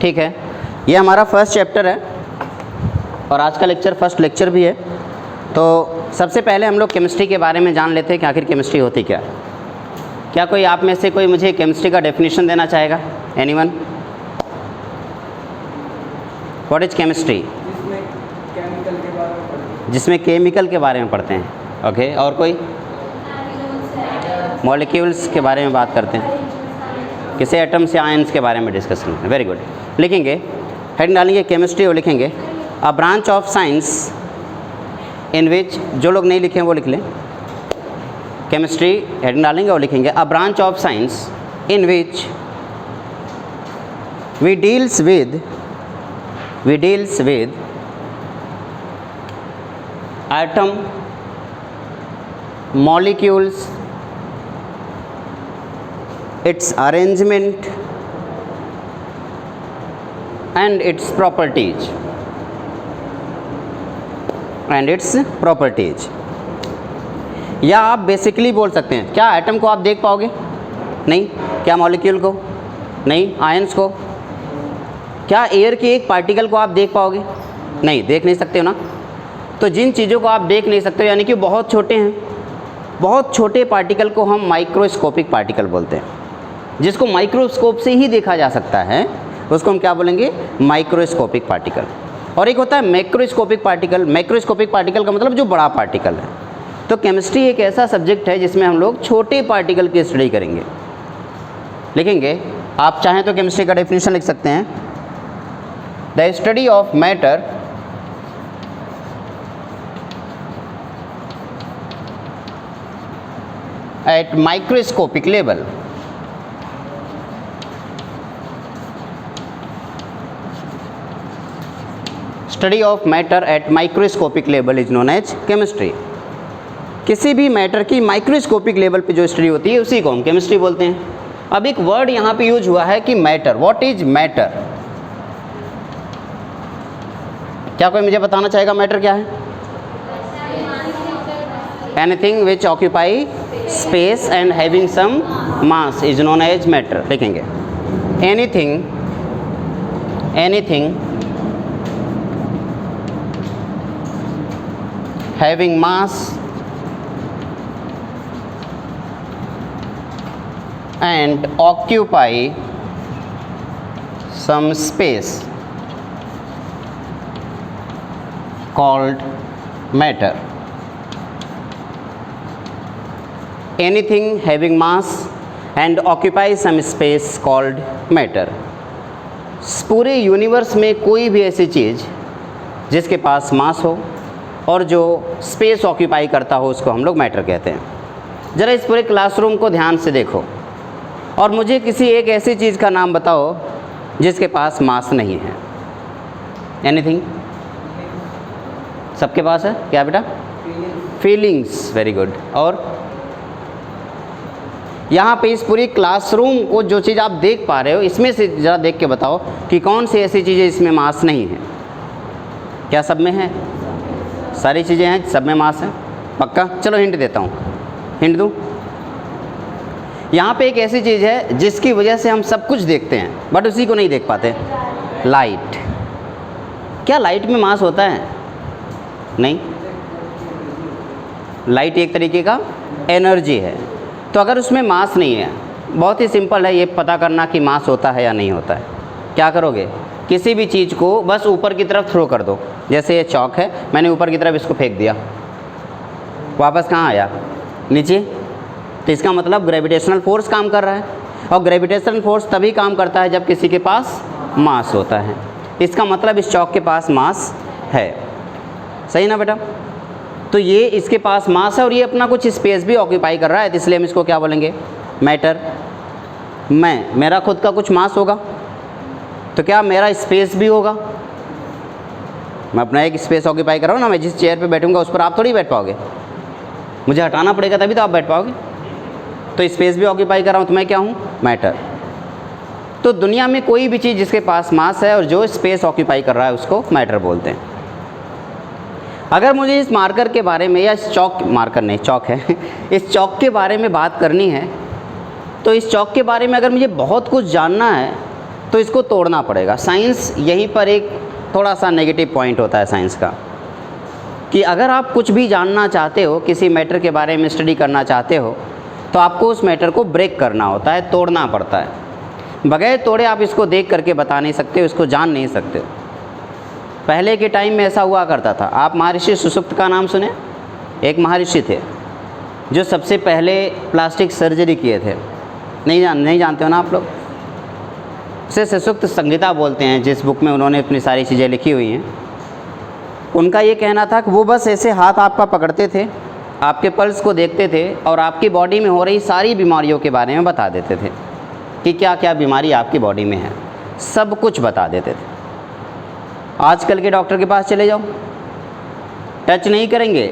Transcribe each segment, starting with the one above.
ठीक है, ये हमारा फर्स्ट चैप्टर है और आज का लेक्चर फर्स्ट लेक्चर भी है। तो सबसे पहले हम लोग केमिस्ट्री के बारे में जान लेते हैं कि आखिर केमिस्ट्री होती क्या है। क्या कोई आप में से कोई मुझे केमिस्ट्री का डेफिनेशन देना चाहेगा? एनीवन? What is chemistry? जिसमें केमिकल के बारे में पढ़ते हैं। ओके, और कोई? मॉलिक्यूल्स के बारे में बात करते हैं, किसी एटम्स या आयंस के बारे में डिस्कस करते हैं। Very good. लिखेंगे, हेड डालेंगे केमिस्ट्री और लिखेंगे a branch of science in विच, जो लोग नहीं लिखे हैं वो लिख लें, केमिस्ट्री हेड डालेंगे और लिखेंगे a branch of science in which we deals with atom, molecules, its arrangement and its properties या आप बेसिकली बोल सकते हैं, क्या एटम को आप देख पाओगे? नहीं। क्या मॉलिक्यूल को? नहीं। आयंस को? क्या एयर के एक पार्टिकल को आप देख पाओगे? नहीं, देख नहीं सकते हो ना। तो जिन चीज़ों को आप देख नहीं सकते हो यानी कि बहुत छोटे हैं, बहुत छोटे पार्टिकल को हम माइक्रोस्कोपिक पार्टिकल बोलते हैं। जिसको माइक्रोस्कोप से ही देखा जा सकता है उसको हम क्या बोलेंगे? Microscopic particle. और एक होता है मैक्रोस्कोपिक पार्टिकल। मैक्रोस्कोपिक पार्टिकल का मतलब जो बड़ा पार्टिकल है। तो केमिस्ट्री एक ऐसा सब्जेक्ट है जिसमें हम लोग छोटे पार्टिकल की स्टडी करेंगे। लिखेंगे, आप चाहें तो केमिस्ट्री का डेफिनेशन लिख सकते हैं, the study of matter at microscopic level. Study of matter at microscopic level is known as chemistry. किसी भी मैटर की माइक्रोस्कोपिक लेवल पे जो स्टडी होती है उसी को हम केमिस्ट्री बोलते हैं। अब एक वर्ड यहाँ पे यूज हुआ है कि मैटर। What is matter? क्या कोई मुझे बताना चाहेगा मैटर क्या है? Anything which occupy space and having some mass is known as matter. लिखेंगे, anything having mass and occupy some space called matter. Anything having mass and occupy some space called matter. पूरे universe में कोई भी ऐसी चीज़ जिसके पास मास हो और जो स्पेस ऑक्यूपाई करता हो उसको हम लोग मैटर कहते हैं। ज़रा इस पूरे क्लासरूम को ध्यान से देखो और मुझे किसी एक ऐसी चीज़ का नाम बताओ जिसके पास मास नहीं है। एनीथिंग? सबके पास है क्या बेटा? फीलिंग्स। Very good. और यहाँ पे इस पूरी क्लासरूम को जो चीज़ आप देख पा रहे हो इसमें से ज़रा देख के बताओ कि कौन सी ऐसी चीज़ें इसमें मास नहीं है। क्या सब में है? सारी चीज़ें हैं, सब में मास है। पक्का? चलो हिंट देता हूँ। हिंट दूँ? यहाँ पे एक ऐसी चीज़ है जिसकी वजह से हम सब कुछ देखते हैं बट उसी को नहीं देख पाते। लाइट। क्या लाइट में मास होता है? नहीं। लाइट एक तरीके का एनर्जी है। तो अगर उसमें मास नहीं है, बहुत ही सिंपल है ये पता करना कि मास होता है या नहीं होता है। क्या करोगे? किसी भी चीज़ को बस ऊपर की तरफ थ्रो कर दो। जैसे ये चौक है, मैंने ऊपर की तरफ इसको फेंक दिया, वापस कहाँ आया? नीचे। तो इसका मतलब ग्रेविटेशनल फोर्स काम कर रहा है और ग्रेविटेशनल फोर्स तभी काम करता है जब किसी के पास मास होता है। इसका मतलब इस चौक के पास मास है। सही ना बेटा? तो ये इसके पास मास है और ये अपना कुछ स्पेस भी ऑक्यूपाई कर रहा है, तो इसलिए हम इसको क्या बोलेंगे? मैटर। मेरा खुद का कुछ मास होगा तो क्या मेरा स्पेस भी होगा? मैं अपना एक स्पेस ऑक्यूपाई कर रहा हूँ ना। मैं जिस चेयर पे बैठूंगा उस पर आप थोड़ी बैठ पाओगे, मुझे हटाना पड़ेगा तभी तो आप बैठ पाओगे। तो स्पेस भी ऑक्यूपाई कर रहा हूँ तो मैं क्या हूँ? मैटर। तो दुनिया में कोई भी चीज़ जिसके पास मास है और जो स्पेस ऑक्यूपाई कर रहा है उसको मैटर बोलते हैं। अगर मुझे इस मार्कर के बारे में या इस चौक, मार्कर नहीं चौक है इस चौक के बारे में बात करनी है तो इस चौक के बारे में अगर मुझे बहुत कुछ जानना है तो इसको तोड़ना पड़ेगा। साइंस यहीं पर एक थोड़ा सा नेगेटिव पॉइंट होता है साइंस का, कि अगर आप कुछ भी जानना चाहते हो, किसी मैटर के बारे में स्टडी करना चाहते हो, तो आपको उस मैटर को ब्रेक करना होता है, तोड़ना पड़ता है। बगैर तोड़े आप इसको देख करके बता नहीं सकते हो, इसको जान नहीं सकते हो। पहले के टाइम में ऐसा हुआ करता था। आप महर्षि सुषुप्त का नाम सुने? एक महर्षि थे जो सबसे पहले प्लास्टिक सर्जरी किए थे। नहीं जानते हो ना आप लोग? उसे सुषुप्त संहिता बोलते हैं, जिस बुक में उन्होंने अपनी सारी चीज़ें लिखी हुई हैं। उनका ये कहना था कि वो बस ऐसे हाथ आपका पकड़ते थे, आपके पल्स को देखते थे और आपकी बॉडी में हो रही सारी बीमारियों के बारे में बता देते थे कि क्या क्या बीमारी आपकी बॉडी में है, सब कुछ बता देते थे। आजकल के डॉक्टर के पास चले जाओ, टच नहीं करेंगे,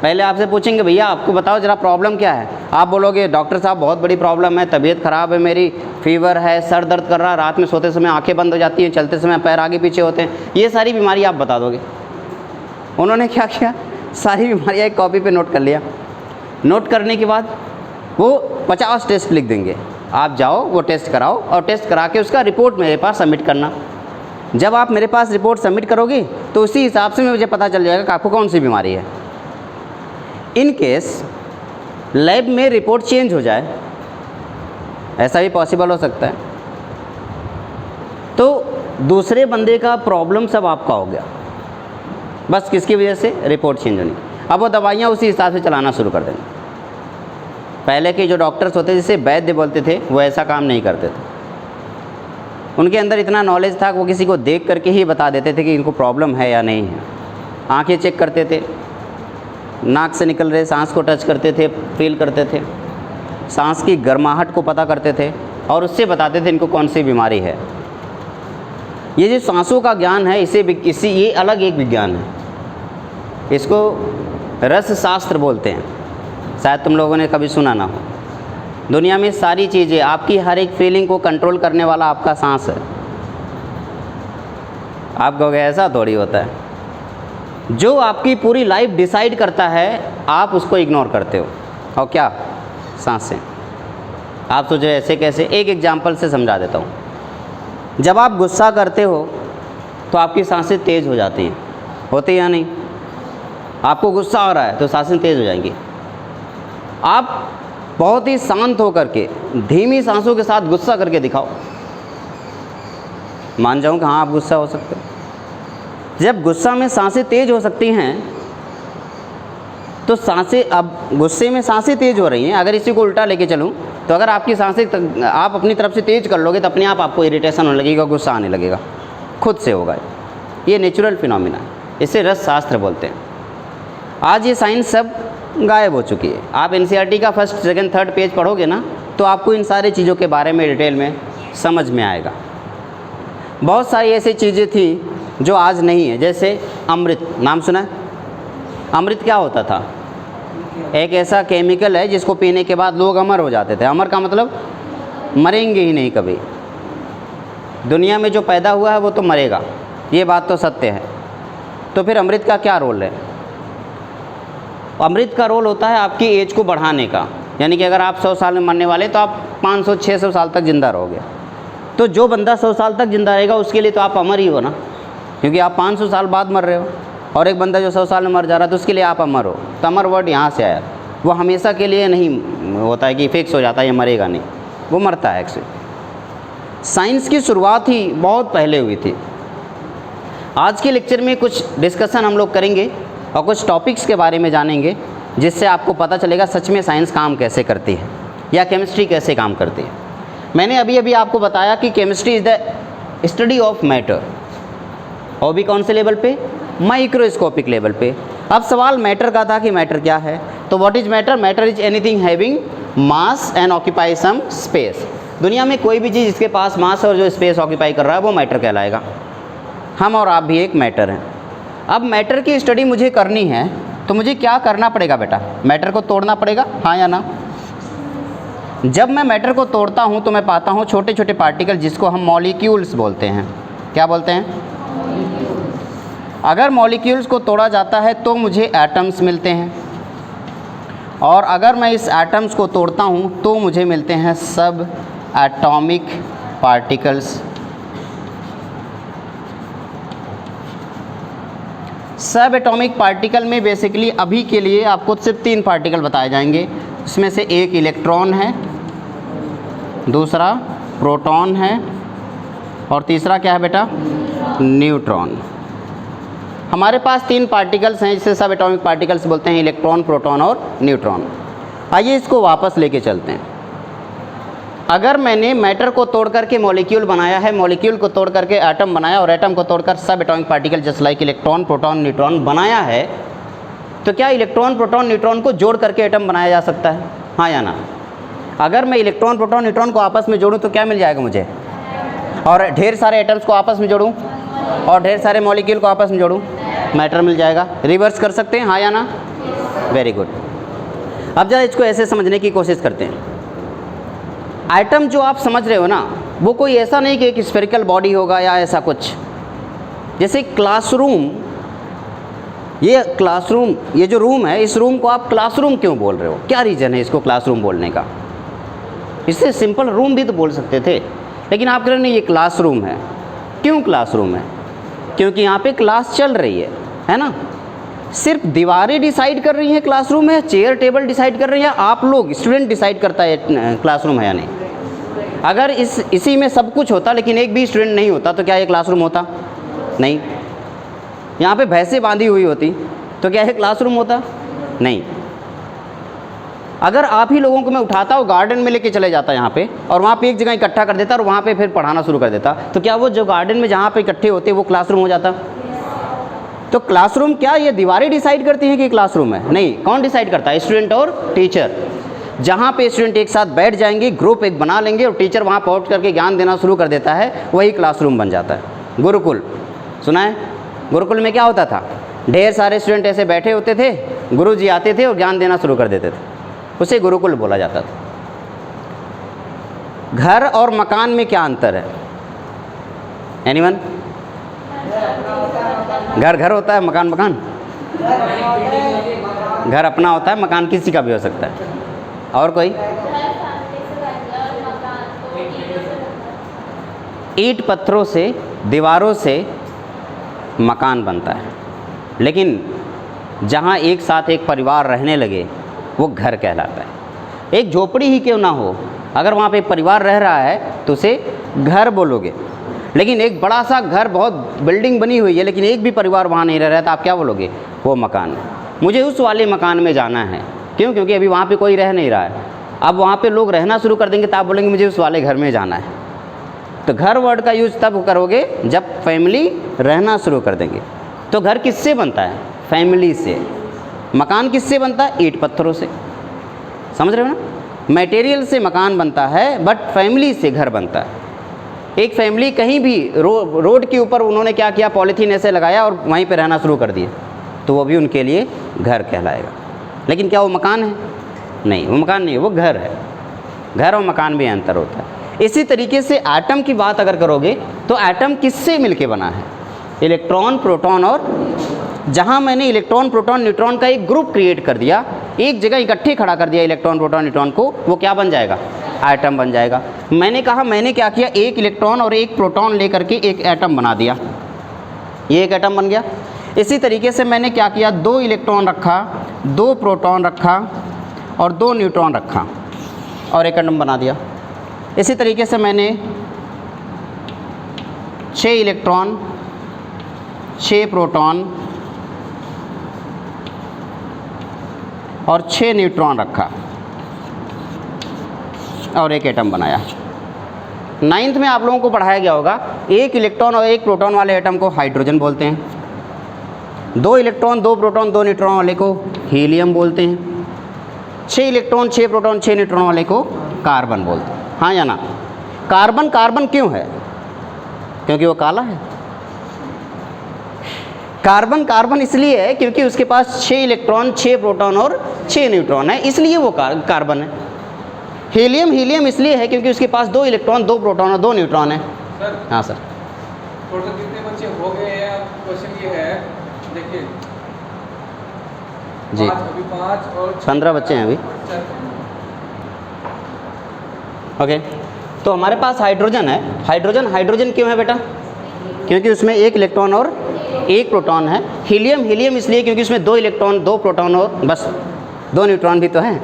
पहले आपसे पूछेंगे भैया आपको बताओ ज़रा प्रॉब्लम क्या है। आप बोलोगे डॉक्टर साहब बहुत बड़ी प्रॉब्लम है, तबीयत ख़राब है मेरी, फीवर है, सर दर्द कर रहा है, रात में सोते समय आंखें बंद हो जाती हैं, चलते समय पैर आगे पीछे होते हैं, ये सारी बीमारी आप बता दोगे। उन्होंने क्या किया, सारी बीमारियाँ एक कॉपी पे नोट कर लिया। नोट करने के बाद वो 50 टेस्ट लिख देंगे, आप जाओ वो टेस्ट कराओ और टेस्ट करा के उसका रिपोर्ट मेरे पास सबमिट करना। जब आप मेरे पास रिपोर्ट सबमिट करोगे तो उसी हिसाब से मुझे पता चल जाएगा कि आपको कौन सी बीमारी है। इन केस लैब में रिपोर्ट चेंज हो जाए, ऐसा भी पॉसिबल हो सकता है, तो दूसरे बंदे का प्रॉब्लम सब आपका हो गया, बस किसकी वजह से? रिपोर्ट चेंज होनी। अब वो दवाइयाँ उसी हिसाब से चलाना शुरू कर देंगे। पहले के जो डॉक्टर्स होते जिसे वैद्य बोलते थे, वो ऐसा काम नहीं करते थे। उनके अंदर इतना नॉलेज था कि वो किसी को देख करके ही बता देते थे कि इनको प्रॉब्लम है या नहीं है। आंखें चेक करते थे, नाक से निकल रहे सांस को टच करते थे, फील करते थे, सांस की गर्माहट को पता करते थे और उससे बताते थे इनको कौन सी बीमारी है। ये जो सांसों का ज्ञान है, ये अलग एक विज्ञान है। इसको रस शास्त्र बोलते हैं, शायद तुम लोगों ने कभी सुना ना हो। दुनिया में सारी चीज़ें, आपकी हर एक फीलिंग को कंट्रोल करने वाला आपका सांस है। आप कहोगे ऐसा थोड़ी होता है। जो आपकी पूरी लाइफ डिसाइड करता है, आप उसको इग्नोर करते हो। और क्या? सांसें। आप सोच रहे ऐसे कैसे? एक एग्जांपल से समझा देता हूँ। जब आप गुस्सा करते हो तो आपकी सांसें तेज़ हो जाती हैं, होती या नहीं? आपको गुस्सा आ रहा है तो सांसें तेज़ हो जाएंगी। आप बहुत ही शांत होकर के धीमी सांसों के साथ गुस्सा करके दिखाओ, मान जाऊँ कि हाँ आप गुस्सा हो सकते हो। जब गुस्सा में सांसें तेज़ हो सकती हैं तो सांसें, अब गुस्से में सांसें तेज़ हो रही हैं, अगर इसी को उल्टा लेके चलूँ तो अगर आपकी सांसें आप अपनी तरफ से तेज़ कर लोगे तो अपने आप आपको इरिटेशन होने लगेगा, गुस्सा आने लगेगा, खुद से होगा। ये नेचुरल फिनोमिना है, इसे रस शास्त्र बोलते हैं। आज ये साइंस सब गायब हो चुकी है। आप एनसीईआरटी का फर्स्ट, सेकंड, थर्ड पेज पढ़ोगे ना तो आपको इन सारी चीज़ों के बारे में डिटेल में समझ में आएगा। बहुत सारी ऐसी चीज़ें थी जो आज नहीं है, जैसे अमृत, नाम सुना है? अमृत क्या होता था? एक ऐसा केमिकल है जिसको पीने के बाद लोग अमर हो जाते थे। अमर का मतलब मरेंगे ही नहीं कभी। दुनिया में जो पैदा हुआ है वो तो मरेगा, ये बात तो सत्य है। तो फिर अमृत का क्या रोल है? अमृत का रोल होता है आपकी एज को बढ़ाने का, यानी कि अगर आप 100 साल में मरने वाले तो आप 500-600 साल तक ज़िंदा रहोगे। तो जो बंदा 100 साल तक ज़िंदा रहेगा उसके लिए तो आप अमर ही हो ना, क्योंकि आप 500 साल बाद मर रहे हो। और एक बंदा जो 100 साल में मर जा रहा है तो उसके लिए आप अमर हो। तो अमर वर्ड यहाँ से आया। वो हमेशा के लिए नहीं होता है कि फिक्स हो जाता है ये मरेगा नहीं, वो मरता है एक्चुअली। साइंस की शुरुआत ही बहुत पहले हुई थी। आज के लेक्चर में कुछ डिस्कशन हम लोग करेंगे और कुछ टॉपिक्स के बारे में जानेंगे, जिससे आपको पता चलेगा सच में साइंस काम कैसे करती है या केमिस्ट्री कैसे काम करती है। मैंने अभी अभी आपको बताया कि chemistry is the study of matter, और भी कौन से लेवल पे? माइक्रोस्कोपिक लेवल पे। अब सवाल मैटर का था कि मैटर क्या है। तो what is matter? Matter is anything having mass and occupy some space. दुनिया में कोई भी चीज़ जिसके पास मास और जो स्पेस ऑक्यूपाई कर रहा है वो मैटर कहलाएगा। हम और आप भी एक मैटर हैं। अब मैटर की स्टडी मुझे करनी है तो मुझे क्या करना पड़ेगा बेटा? मैटर को तोड़ना पड़ेगा, हाँ या ना? जब मैं मैटर को तोड़ता हूँ तो मैं पाता हूँ छोटे छोटे पार्टिकल, जिसको हम मॉलिक्यूल्स बोलते हैं। क्या बोलते हैं? अगर मॉलिक्यूल्स को तोड़ा जाता है तो मुझे एटम्स मिलते हैं, और अगर मैं इस एटम्स को तोड़ता हूँ तो मुझे मिलते हैं सब एटॉमिक पार्टिकल्स, सब एटॉमिक पार्टिकल में बेसिकली अभी के लिए आपको सिर्फ 3 पार्टिकल बताए जाएंगे। इसमें से एक इलेक्ट्रॉन है, दूसरा प्रोटॉन है और तीसरा क्या है बेटा, न्यूट्रॉन। हमारे पास 3 पार्टिकल्स हैं जिसे सब एटॉमिक पार्टिकल्स बोलते हैं, इलेक्ट्रॉन, प्रोटॉन और न्यूट्रॉन। आइए इसको वापस लेके चलते हैं। अगर मैंने मैटर को तोड़ करके मॉलिक्यूल बनाया है, मॉलिक्यूल को तोड़ करके एटम बनाया और एटम को तोड़कर सब atomic particle just like electron, proton, neutron बनाया है, तो क्या इलेक्ट्रॉन, प्रोटॉन, न्यूट्रॉन को जोड़ करके एटम बनाया जा सकता है, हाँ या ना? अगर मैं इलेक्ट्रॉन, प्रोटॉन, न्यूट्रॉन को आपस में जोड़ूँ तो क्या मिल जाएगा मुझे? और ढेर सारे एटम्स को आपस में जोड़ूँ और ढेर सारे मॉलिक्यूल को आपस में जोड़ूँ, मैटर मिल जाएगा। रिवर्स कर सकते हैं, हाँ या ना? Very good. अब जरा इसको ऐसे समझने की कोशिश करते हैं। आइटम जो आप समझ रहे हो ना, वो कोई ऐसा नहीं कि एक स्फेरिकल बॉडी होगा या ऐसा कुछ। जैसे क्लासरूम, ये क्लासरूम, ये जो रूम है, इस रूम को आप क्लासरूम क्यों बोल रहे हो? क्या रीज़न है इसको क्लासरूम बोलने का? इससे सिंपल रूम भी तो बोल सकते थे, लेकिन आप कह रहे नहीं ये क्लासरूम है। क्यों क्लासरूम है? क्योंकि यहाँ पे क्लास चल रही है ना? सिर्फ दीवारें डिसाइड कर रही हैं क्लासरूम है, चेयर टेबल डिसाइड कर रही हैं, आप लोग स्टूडेंट डिसाइड करता है क्लासरूम है या नहीं। अगर इसी में सब कुछ होता लेकिन एक भी स्टूडेंट नहीं होता तो क्या ये क्लासरूम होता? नहीं। यहाँ पे भैंसें बांधी हुई होती तो क्या ये क्लासरूम होता? नहीं। अगर आप ही लोगों को मैं उठाता और गार्डन में लेके चले जाता यहाँ पे और वहाँ पे एक जगह इकट्ठा कर देता और वहाँ पे फिर पढ़ाना शुरू कर देता, तो क्या वो जो गार्डन में जहाँ पे इकट्ठे होते वो क्लासरूम हो जाता? तो क्लासरूम क्या ये दीवारें डिसाइड करती हैं कि क्लासरूम है? नहीं। कौन डिसाइड करता है? स्टूडेंट और टीचर। जहाँ पे स्टूडेंट एक साथ बैठ जाएंगे, ग्रुप एक बना लेंगे और टीचर वहाँ पहुँच करके ज्ञान देना शुरू कर देता है, वही क्लासरूम बन जाता है। गुरुकुल सुना है? गुरुकुल में क्या होता था? ढेर सारे स्टूडेंट ऐसे बैठे होते थे, गुरुजी आते थे और ज्ञान देना शुरू कर देते थे, उसे गुरुकुल बोला जाता था। घर और मकान में क्या अंतर है? एनीवन? घर घर होता है, मकान मकान। घर अपना होता है, मकान किसी का भी हो सकता है। और कोई? ईंट पत्थरों से, दीवारों से मकान बनता है, लेकिन जहाँ एक साथ एक परिवार रहने लगे वो घर कहलाता है। एक झोपड़ी ही क्यों ना हो, अगर वहाँ पे एक परिवार रह रहा है तो उसे घर बोलोगे। लेकिन एक बड़ा सा घर, बहुत बिल्डिंग बनी हुई है, लेकिन एक भी परिवार वहाँ नहीं रह रहा है तो आप क्या बोलोगे? वो मकान है। मुझे उस वाले मकान में जाना है। क्यों? क्योंकि अभी वहाँ पे कोई रह नहीं रहा है। अब वहाँ पे लोग रहना शुरू कर देंगे तो आप बोलेंगे मुझे उस वाले घर में जाना है। तो घर वर्ड का यूज़ तब करोगे जब फैमिली रहना शुरू कर देंगे। तो घर किससे बनता है? फैमिली से। मकान किससे बनता है? ईंट पत्थरों से। समझ रहे हो ना? मटेरियल से मकान बनता है, बट फैमिली से घर बनता है। एक फैमिली कहीं भी रोड के ऊपर उन्होंने क्या किया, पॉलीथीन ऐसे लगाया और वहीं पे रहना शुरू कर दिया, तो वो भी उनके लिए घर कहलाएगा। लेकिन क्या वो मकान है? नहीं, वो मकान नहीं है, वो घर है। घर और मकान में अंतर होता है। इसी तरीके से एटम की बात अगर करोगे तो एटम किससे मिलके बना है? इलेक्ट्रॉन, प्रोटॉन और, जहाँ मैंने इलेक्ट्रॉन, प्रोटॉन, न्यूट्रॉन का एक ग्रुप क्रिएट कर दिया, एक जगह इकट्ठे खड़ा कर दिया इलेक्ट्रॉन, प्रोटॉन, न्यूट्रॉन को, वो क्या बन जाएगा? एटम बन जाएगा। मैंने कहा, मैंने क्या किया, एक इलेक्ट्रॉन और एक प्रोटॉन लेकर के एक एटम बना दिया, ये एक एटम बन गया। इसी तरीके से मैंने क्या किया, 2 इलेक्ट्रॉन रखा, 2 प्रोटॉन रखा और 2 न्यूट्रॉन रखा और एक एटम बना दिया। इसी तरीके से मैंने 6 इलेक्ट्रॉन, 6 प्रोटॉन और 6 न्यूट्रॉन रखा और एक एटम बनाया। 9th में आप लोगों को पढ़ाया गया होगा, एक इलेक्ट्रॉन और एक प्रोटॉन वाले एटम को हाइड्रोजन बोलते हैं, 2 इलेक्ट्रॉन, 2 प्रोटॉन, 2 न्यूट्रॉन वाले को हीलियम बोलते हैं, 6 इलेक्ट्रॉन, 6 प्रोटॉन, 6 न्यूट्रॉन वाले को कार्बन बोलते हैं। हाँ या ना? कार्बन कार्बन क्यों है? क्योंकि वो काला है। कार्बन कार्बन इसलिए है क्योंकि उसके पास 6 इलेक्ट्रॉन, 6 प्रोटॉन और 6 न्यूट्रॉन है, इसलिए वो कार्बन है। हीलियम हीलियम इसलिए है क्योंकि उसके पास 2 इलेक्ट्रॉन, 2 प्रोटॉन और 2 न्यूट्रॉन है। सर, हाँ सर। टोटल कितने बच्चे हो गए हैं? क्वेश्चन ये है, देखिए जी, 5 और 15 बच्चे हैं अभी। ओके, तो हमारे पास हाइड्रोजन है। हाइड्रोजन, हाइड्रोजन क्यों है बेटा? क्योंकि उसमें एक इलेक्ट्रॉन और एक प्रोटॉन है। हीलियम हीलियम इसलिए क्योंकि उसमें 2 इलेक्ट्रॉन 2 प्रोटॉन और बस 2 न्यूट्रॉन भी तो हैं।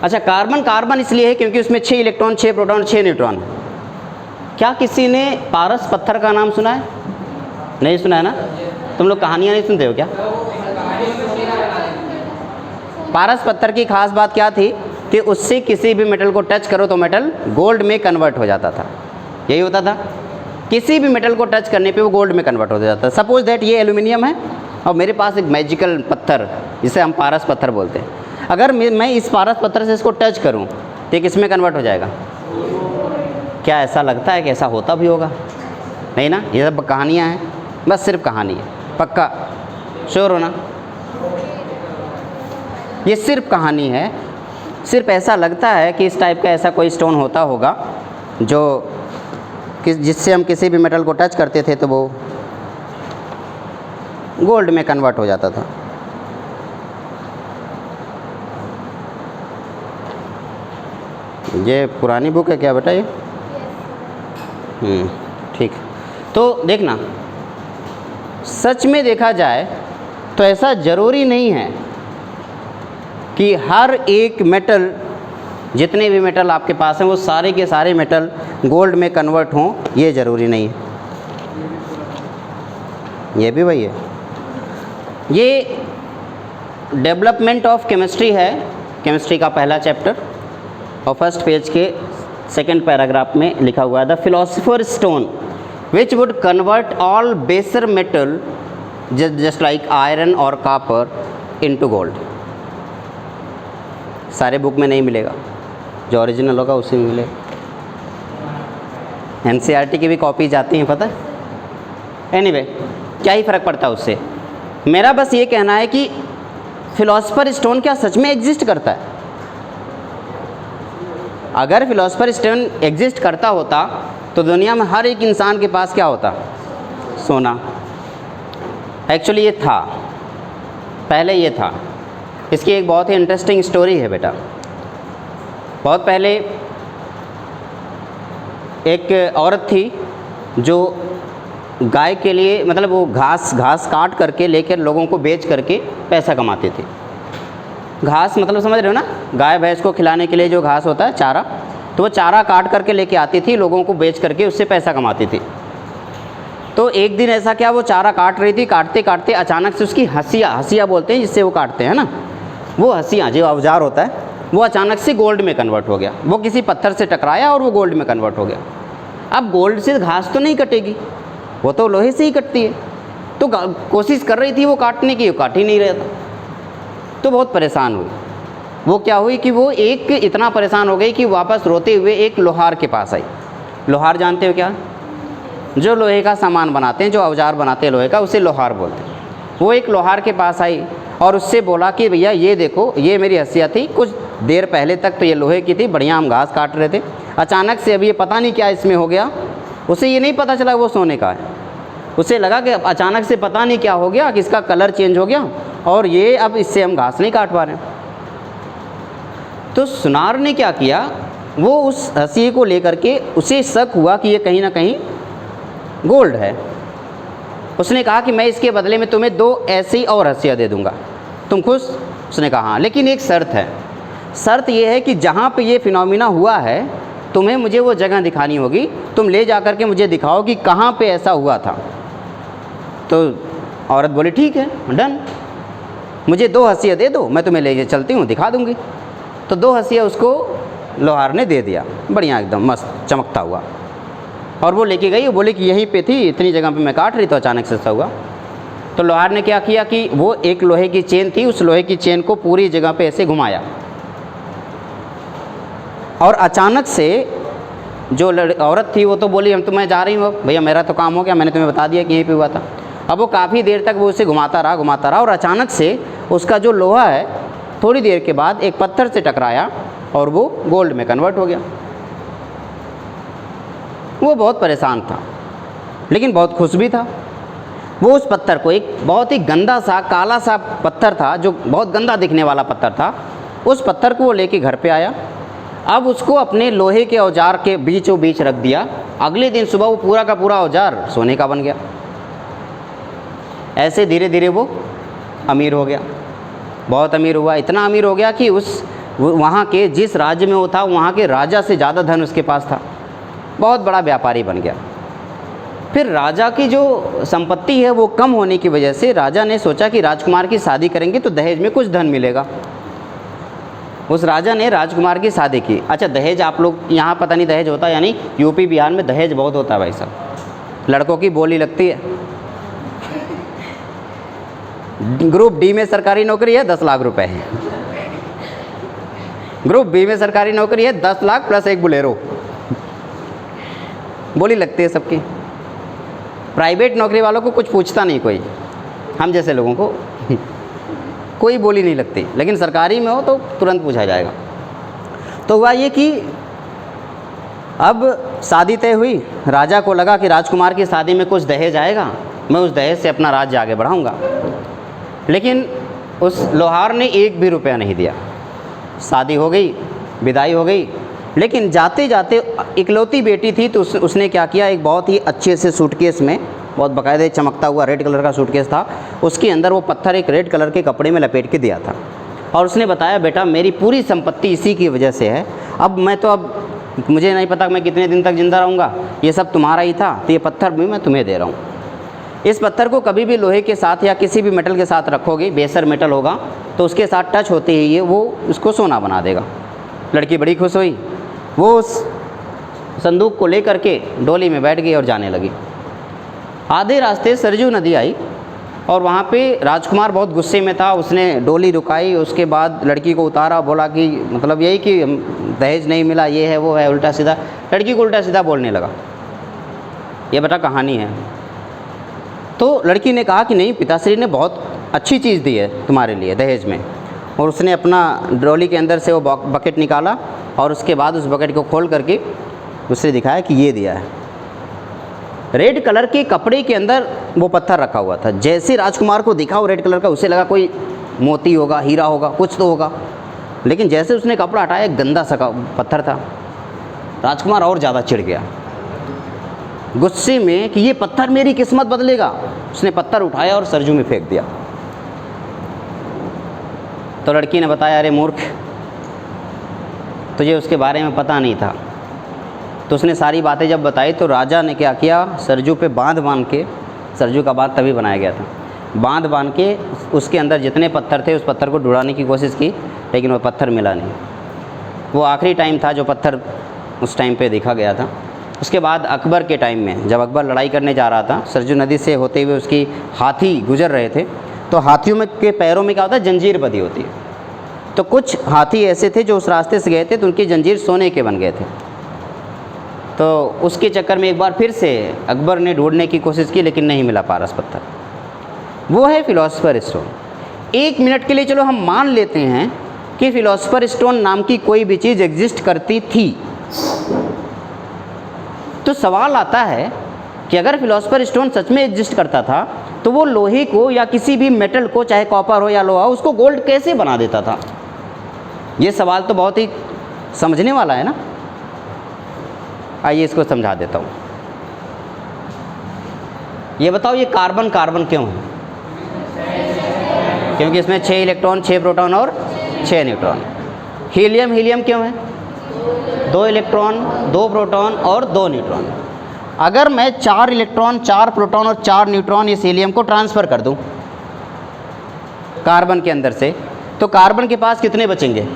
अच्छा, कार्बन कार्बन इसलिए है क्योंकि उसमें 6 इलेक्ट्रॉन 6 प्रोटॉन 6 न्यूट्रॉन। क्या किसी ने पारस पत्थर का नाम सुना है? नहीं सुना है ना? तुम लोग कहानियाँ नहीं सुनते हो क्या? पारस पत्थर की खास बात क्या थी कि उससे किसी भी मेटल को टच करो तो मेटल गोल्ड में कन्वर्ट हो जाता था। यही होता था, किसी भी मेटल को टच करने पे वो गोल्ड में कन्वर्ट हो जाता है। सपोज दैट ये एल्यूमिनियम है और मेरे पास एक मैजिकल पत्थर जिसे हम पारस पत्थर बोलते हैं, अगर मैं इस पारस पत्थर से इसको टच करूं तो ये किस में कन्वर्ट हो जाएगा? क्या ऐसा लगता है कि ऐसा होता भी होगा? नहीं ना, ये सब कहानियाँ हैं, बस सिर्फ कहानी है। पक्का श्योर हो ना? ये सिर्फ कहानी है। सिर्फ ऐसा लगता है कि इस टाइप का ऐसा कोई स्टोन होता होगा जो जिससे हम किसी भी मेटल को टच करते थे तो वो गोल्ड में कन्वर्ट हो जाता था। ये पुरानी बुक है क्या बेटा ये? ठीक। तो देखना, सच में देखा जाए तो ऐसा ज़रूरी नहीं है कि हर एक मेटल, जितने भी मेटल आपके पास हैं वो सारे के सारे मेटल गोल्ड में कन्वर्ट हों, ये ज़रूरी नहीं है। ये भी वही है। ये डेवलपमेंट ऑफ केमिस्ट्री है, केमिस्ट्री का पहला चैप्टर, और फर्स्ट पेज के सेकंड पैराग्राफ में लिखा हुआ है the philosopher stone which would convert all बेसर मेटल जस्ट लाइक आयरन और कॉपर इनटू गोल्ड। सारे बुक में नहीं मिलेगा, जो ओरिजिनल होगा उसी में मिलेगा। NCERT की भी कॉपी जाती हैं, पता है? एनीवे, क्या ही फ़र्क पड़ता है उससे। मेरा बस ये कहना है कि फिलोसोफर स्टोन क्या सच में एग्जिस्ट करता है? अगर फिलोसोफर स्टोन एग्जिस्ट करता होता तो दुनिया में हर एक इंसान के पास क्या होता? सोना। एक्चुअली ये था, पहले ये था। इसकी एक बहुत ही इंटरेस्टिंग स्टोरी है बेटा। बहुत पहले एक औरत थी जो गाय के लिए, मतलब वो घास काट करके लेकर लोगों को बेच करके पैसा कमाती थी। घास मतलब समझ रहे हो ना, गाय भैंस को खिलाने के लिए जो घास होता है, चारा, तो वो चारा काट करके लेके आती थी, लोगों को बेच करके उससे पैसा कमाती थी। तो एक दिन ऐसा क्या, वो चारा काट रही थी, काटते काटते अचानक से उसकी हंसिया बोलते हैं जिससे वो काटते हैं ना, वो हंसिया जो औजार होता है वो अचानक से गोल्ड में कन्वर्ट हो गया। वो किसी पत्थर से टकराया और वो गोल्ड में कन्वर्ट हो गया। अब गोल्ड से घास तो नहीं कटेगी, वो तो लोहे से ही कटती है। तो कोशिश कर रही थी वो काटने की, वो काट ही नहीं रहा था। तो बहुत परेशान हुई। वो क्या हुई कि वो एक इतना परेशान हो गई कि वापस रोते हुए एक लोहार के पास आई। लोहार जानते हो क्या? जो लोहे का सामान बनाते हैं, जो औजार बनाते हैं लोहे का, उसे लोहार बोलते हैं। वो एक लोहार के पास आई और उससे बोला कि भैया ये देखो, ये मेरी हंसिया थी, कुछ देर पहले तक तो ये लोहे की थी, बढ़िया हम घास काट रहे थे, अचानक से अब ये पता नहीं क्या इसमें हो गया। उसे ये नहीं पता चला वो सोने का है। उसे लगा कि अचानक से पता नहीं क्या हो गया कि इसका कलर चेंज हो गया और ये अब इससे हम घास नहीं काट पा रहे हैं। तो सुनार ने क्या किया, वो उस हंसिए को लेकर के उसे शक हुआ कि ये कहीं ना कहीं गोल्ड है। उसने कहा कि मैं इसके बदले में तुम्हें 2 ऐसी और हंसियाँ दे दूंगा, तुम खुश? उसने कहा हाँ, लेकिन एक शर्त है। शर्त ये है कि जहाँ पे ये फिनोमिना हुआ है तुम्हें मुझे वो जगह दिखानी होगी, तुम ले जा कर के मुझे दिखाओ कि कहाँ पे ऐसा हुआ था। तो औरत बोली ठीक है, डन, मुझे 2 हंसियाँ दे दो, मैं तुम्हें ले चलती हूँ, दिखा दूँगी। तो 2 हंसियाँ उसको लोहार ने दे दिया, बढ़िया एकदम मस्त चमकता हुआ, और वो लेके गई। वो बोले कि यहीं पे थी, इतनी जगह पे मैं काट रही तो अचानक से ऐसा हुआ। तो लोहार ने क्या किया कि वो एक लोहे की चेन थी, उस लोहे की चेन को पूरी जगह पे ऐसे घुमाया और अचानक से जो औरत थी वो तो बोली हम तो मैं जा रही हूँ, भैया मेरा तो काम हो गया, मैंने तुम्हें बता दिया कि यहीं पे हुआ था। अब वो काफ़ी देर तक वो उसे घुमाता रहा और अचानक से उसका जो लोहा है थोड़ी देर के बाद एक पत्थर से टकराया और वो गोल्ड में कन्वर्ट हो गया। वो बहुत परेशान था लेकिन बहुत खुश भी था। वो उस पत्थर को, एक बहुत ही गंदा सा काला सा पत्थर था जो बहुत गंदा दिखने वाला पत्थर था, उस पत्थर को वो लेके घर पे आया अब उसको अपने लोहे के औजार के बीचों बीच रख दिया। अगले दिन सुबह वो पूरा का पूरा औजार सोने का बन गया। ऐसे धीरे धीरे वो अमीर हो गया, बहुत अमीर हुआ। इतना अमीर हो गया कि वहाँ के जिस राज्य में वो था, वहाँ के राजा से ज़्यादा धन उसके पास था। बहुत बड़ा व्यापारी बन गया। फिर राजा की जो संपत्ति है वो कम होने की वजह से राजा ने सोचा कि राजकुमार की शादी करेंगे तो दहेज में कुछ धन मिलेगा। उस राजा ने राजकुमार की शादी की। अच्छा, दहेज आप लोग यहाँ पता नहीं दहेज होता या नहीं, यूपी बिहार में दहेज बहुत होता है भाई साहब। लड़कों की बोली लगती है। ग्रुप डी में सरकारी नौकरी है 10 लाख रुपए है, ग्रुप बी में सरकारी नौकरी है 10 लाख प्लस एक बुलेरो। बोली लगती है सबकी। प्राइवेट नौकरी वालों को कुछ पूछता नहीं कोई, हम जैसे लोगों को कोई बोली नहीं लगती, लेकिन सरकारी में हो तो तुरंत पूछा जाएगा। तो हुआ ये कि अब शादी तय हुई। राजा को लगा कि राजकुमार की शादी में कुछ दहेज आएगा, मैं उस दहेज से अपना राज्य आगे बढ़ाऊंगा। लेकिन उस लोहार ने एक भी रुपया नहीं दिया। शादी हो गई, विदाई हो गई। लेकिन जाते जाते इकलौती बेटी थी तो उसने क्या किया, एक बहुत ही अच्छे से सूटकेस में, बहुत बाकायदे चमकता हुआ रेड कलर का सूटकेस था, उसके अंदर वो पत्थर एक रेड कलर के कपड़े में लपेट के दिया था। और उसने बताया, बेटा मेरी पूरी संपत्ति इसी की वजह से है। अब मुझे नहीं पता मैं कितने दिन तक ज़िंदा रहूँगा, ये सब तुम्हारा ही था, तो ये पत्थर भी मैं तुम्हें दे रहा हूँ। इस पत्थर को कभी भी लोहे के साथ या किसी भी मेटल के साथ रखोगे, बेसर मेटल होगा, तो उसके साथ टच होते ही ये वो उसको सोना बना देगा। लड़की बड़ी खुश हुई। वो उस संदूक को लेकर के डोली में बैठ गई और जाने लगी। आधे रास्ते सरजू नदी आई और वहाँ पे राजकुमार बहुत गुस्से में था। उसने डोली रुकाई, उसके बाद लड़की को उतारा, बोला कि मतलब यही कि दहेज नहीं मिला, ये है वो है, उल्टा सीधा। लड़की को उल्टा सीधा बोलने लगा। ये बेटा कहानी है। तो लड़की ने कहा कि नहीं, पिताश्री ने बहुत अच्छी चीज़ दी है तुम्हारे लिए दहेज में। और उसने अपना डोली के अंदर से वो बकेट निकाला और उसके बाद उस बकेट को खोल करके उससे दिखाया कि ये दिया है। रेड कलर के कपड़े के अंदर वो पत्थर रखा हुआ था। जैसे राजकुमार को दिखा वो रेड कलर का, उसे लगा कोई मोती होगा, हीरा होगा, कुछ तो होगा। लेकिन जैसे उसने कपड़ा हटाया, एक गंदा सा पत्थर था। राजकुमार और ज़्यादा चिढ़ गया गुस्से में कि ये पत्थर मेरी किस्मत बदलेगा। उसने पत्थर उठाया और सरजू में फेंक दिया। तो लड़की ने बताया, अरे मूर्ख, तुझे उसके बारे में पता नहीं था। तो उसने सारी बातें जब बताई तो राजा ने क्या किया, सरजू पे बांध के, सरजू का बांध तभी बनाया गया था, बांध के उसके अंदर जितने पत्थर थे उस पत्थर को ढुड़ाने की कोशिश की, लेकिन वो पत्थर मिला नहीं। वो आखिरी टाइम था जो पत्थर उस टाइम पे देखा गया था। उसके बाद अकबर के टाइम में, जब अकबर लड़ाई करने जा रहा था, सरजू नदी से होते हुए उसकी हाथी गुजर रहे थे, तो हाथियों में के पैरों में क्या होता है, जंजीर बंधी होती है। तो कुछ हाथी ऐसे थे जो उस रास्ते से गए थे, तो उनकी जंजीर सोने के बन गए थे। तो उसके चक्कर में एक बार फिर से अकबर ने ढूंढने की कोशिश की, लेकिन नहीं मिला पारस पत्थर। वो है फिलोसफर स्टोन। 1 मिनट के लिए चलो हम मान लेते हैं कि फिलोसफर स्टोन नाम की कोई भी चीज़ एग्जिस्ट करती थी। तो सवाल आता है कि अगर फिलोसफर स्टोन सच में एग्जिस्ट करता था तो वो लोहे को या किसी भी मेटल को, चाहे कॉपर हो या लोहा, उसको गोल्ड कैसे बना देता था? ये सवाल तो बहुत ही समझने वाला है ना। आइए इसको समझा देता हूँ। ये बताओ, ये कार्बन कार्बन क्यों है? क्योंकि इसमें 6 इलेक्ट्रॉन, 6 प्रोटॉन और 6 न्यूट्रॉन। हीलियम हीलियम क्यों है? 2 इलेक्ट्रॉन, 2 प्रोटॉन और 2 न्यूट्रॉन। अगर मैं 4 इलेक्ट्रॉन, 4 प्रोटॉन और 4 न्यूट्रॉन इस हीलियम को ट्रांसफ़र कर दूं कार्बन के अंदर से, तो कार्बन के पास कितने बचेंगे?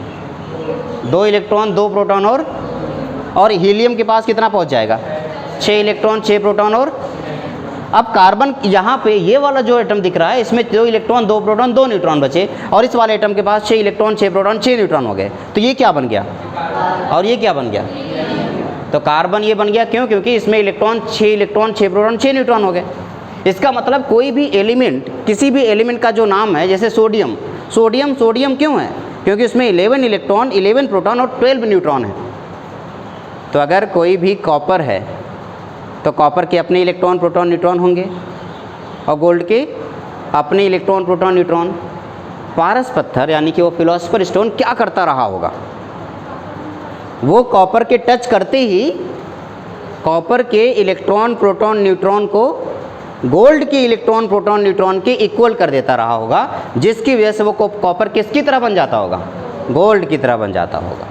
2 इलेक्ट्रॉन, 2 प्रोटॉन और हीलियम के पास कितना पहुंच जाएगा? 6 इलेक्ट्रॉन, 6 प्रोटॉन और अब कार्बन यहाँ पे ये वाला जो एटम दिख रहा है, इसमें 2 इलेक्ट्रॉन, 2 प्रोटॉन, 2 न्यूट्रॉन बचे, और इस वाले एटम के पास 6 इलेक्ट्रॉन, 6 प्रोटॉन, 6 न्यूट्रॉन हो गए। तो ये क्या बन गया? और ये क्या बन गया? तो कार्बन ये बन गया। क्यों? क्योंकि इसमें इलेक्ट्रॉन 6 इलेक्ट्रॉन, 6 प्रोटॉन, 6 न्यूट्रॉन हो गए। इसका मतलब कोई भी एलिमेंट, किसी भी एलिमेंट का जो नाम है, जैसे सोडियम, सोडियम सोडियम क्यों है? क्योंकि उसमें 11 इलेक्ट्रॉन, 11 प्रोटॉन और 12 न्यूट्रॉन है। तो अगर कोई भी कॉपर है तो कॉपर के अपने इलेक्ट्रॉन, प्रोटॉन, न्यूट्रॉन होंगे, और गोल्ड के अपने इलेक्ट्रॉन, प्रोटॉन, न्यूट्रॉन। पारस पत्थर यानी कि वो फिलोसफर स्टोन क्या करता रहा होगा? वो कॉपर के टच करते ही कॉपर के इलेक्ट्रॉन प्रोटॉन न्यूट्रॉन को गोल्ड के इलेक्ट्रॉन प्रोटॉन न्यूट्रॉन के इक्वल कर देता रहा होगा, जिसकी वजह से वो कॉपर किसकी तरह बन जाता होगा, गोल्ड की तरह बन जाता होगा।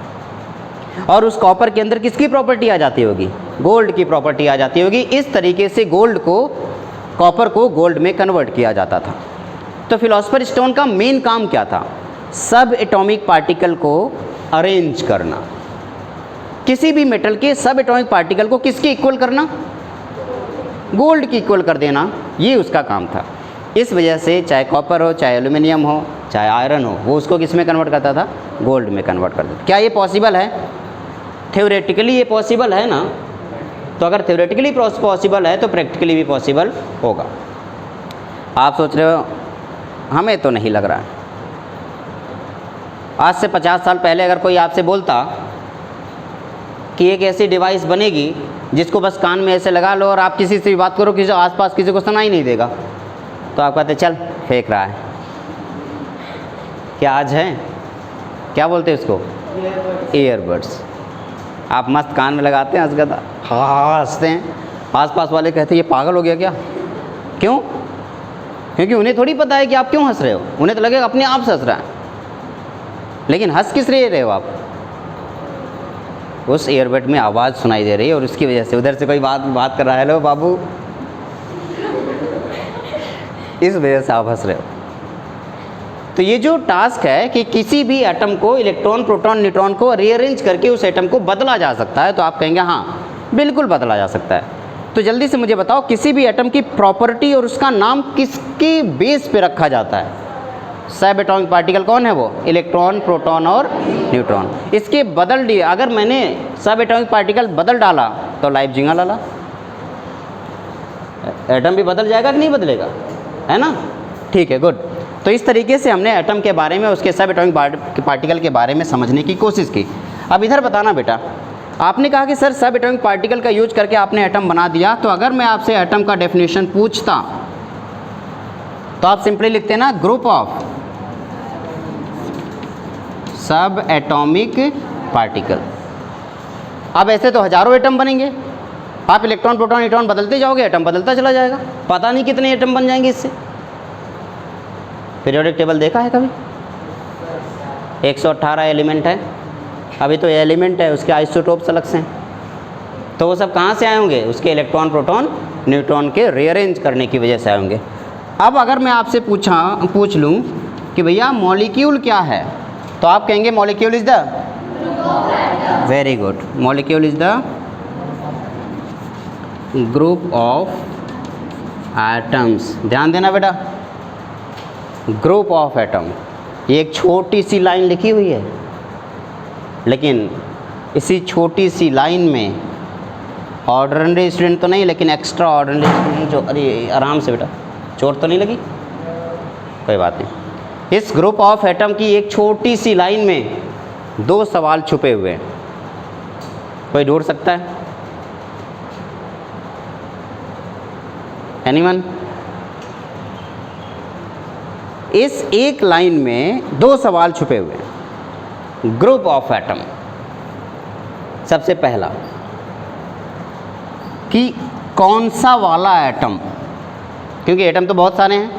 और उस कॉपर के अंदर किसकी प्रॉपर्टी आ जाती होगी, गोल्ड की प्रॉपर्टी आ जाती होगी। इस तरीके से कॉपर को गोल्ड में कन्वर्ट किया जाता था। तो फिलॉसफर स्टोन का मेन काम क्या था, सब एटॉमिक पार्टिकल को अरेंज करना, किसी भी मेटल के सब एटॉमिक पार्टिकल को किसके इक्वल करना, गोल्ड की इक्वल कर देना, ये उसका काम था। इस वजह से चाहे कॉपर हो, चाहे एल्यूमिनियम हो, चाहे आयरन हो, वो उसको किस में कन्वर्ट करता था, गोल्ड में कन्वर्ट कर देता। क्या ये पॉसिबल है, थ्योरेटिकली ये पॉसिबल है ना, तो अगर थ्योरेटिकली पॉसिबल है तो प्रैक्टिकली भी पॉसिबल होगा। आप सोच रहे हो हमें तो नहीं लग रहा है। आज से 50 साल पहले अगर कोई आपसे बोलता कि एक ऐसी डिवाइस बनेगी जिसको बस कान में ऐसे लगा लो और आप किसी से भी बात करो, किसी आसपास किसी को सुनाई नहीं देगा, तो आप कहते चल फेंक रहा है। क्या आज है, क्या बोलते हैं उसको, ईयरबड्स। आप मस्त कान में लगाते हैं, हंसगदा हाँ हंसते हैं, आसपास वाले कहते हैं ये पागल हो गया क्या। क्यों, क्योंकि उन्हें थोड़ी पता है कि आप क्यों हंस रहे हो, उन्हें तो लगेगा अपने आप से हंस रहा है। लेकिन हंस किस रहे हो आप, उस ईयरबड में आवाज़ सुनाई दे रही है और उसकी वजह से उधर से कोई बात कर रहा है, हेलो बाबू, इस वजह से आप हंस रहे हो। तो ये जो टास्क है कि किसी भी एटम को इलेक्ट्रॉन प्रोटॉन न्यूट्रॉन को रीअरेंज करके उस एटम को बदला जा सकता है, तो आप कहेंगे हाँ बिल्कुल बदला जा सकता है। तो जल्दी से मुझे बताओ, किसी भी एटम की प्रॉपर्टी और उसका नाम किसके बेस पे रखा जाता है। सब एटॉमिक पार्टिकल कौन है, वो इलेक्ट्रॉन प्रोटॉन और न्यूट्रॉन। इसके बदल दिए, अगर मैंने सब एटॉमिक पार्टिकल बदल डाला तो लाइफ जिंगा लाला, एटम भी बदल जाएगा कि नहीं बदलेगा, है ना। ठीक है, गुड। तो इस तरीके से हमने एटम के बारे में, उसके सब एटॉमिक पार्टिकल के बारे में समझने की कोशिश की। अब इधर बताना बेटा, आपने कहा कि सर सब एटॉमिक पार्टिकल का यूज करके आपने एटम बना दिया, तो अगर मैं आपसे एटम का डेफिनेशन पूछता तो आप सिंपली लिखते ना group of sub atomic particle. अब ऐसे तो हजारों एटम बनेंगे, आप इलेक्ट्रॉन प्रोटॉन न्यूट्रॉन बदलते जाओगे, एटम बदलता चला जाएगा, पता नहीं कितने एटम बन जाएंगे इससे। पीरियोडिक टेबल देखा है कभी, 118 एलिमेंट है, अभी तो एलिमेंट है, उसके आइसोटोप्स अलग से हैं, तो वो सब कहाँ से आए होंगे, उसके इलेक्ट्रॉन प्रोटॉन न्यूट्रॉन के रीअरेंज करने की वजह से आए होंगे। अब अगर मैं आपसे पूछ लूँ कि भैया मॉलिक्यूल क्या है, तो आप कहेंगे molecule is the, very good, molecule is the group of atoms. ध्यान देना बेटा, ग्रुप ऑफ एटम, ये एक छोटी सी लाइन लिखी हुई है, लेकिन इसी छोटी सी लाइन में ऑर्डिनरी स्टूडेंट तो नहीं, लेकिन एक्स्ट्रा ऑर्डिनरी स्टूडेंट जो, अरे आराम से बेटा, चोट तो नहीं लगी, कोई बात नहीं। इस ग्रुप ऑफ एटम की एक छोटी सी लाइन में 2 सवाल छुपे हुए हैं, कोई ढूंढ सकता है, एनीवन? इस एक लाइन में 2 सवाल छुपे हुए हैं। ग्रुप ऑफ एटम, सबसे पहला कि कौन सा वाला एटम, क्योंकि एटम तो बहुत सारे हैं,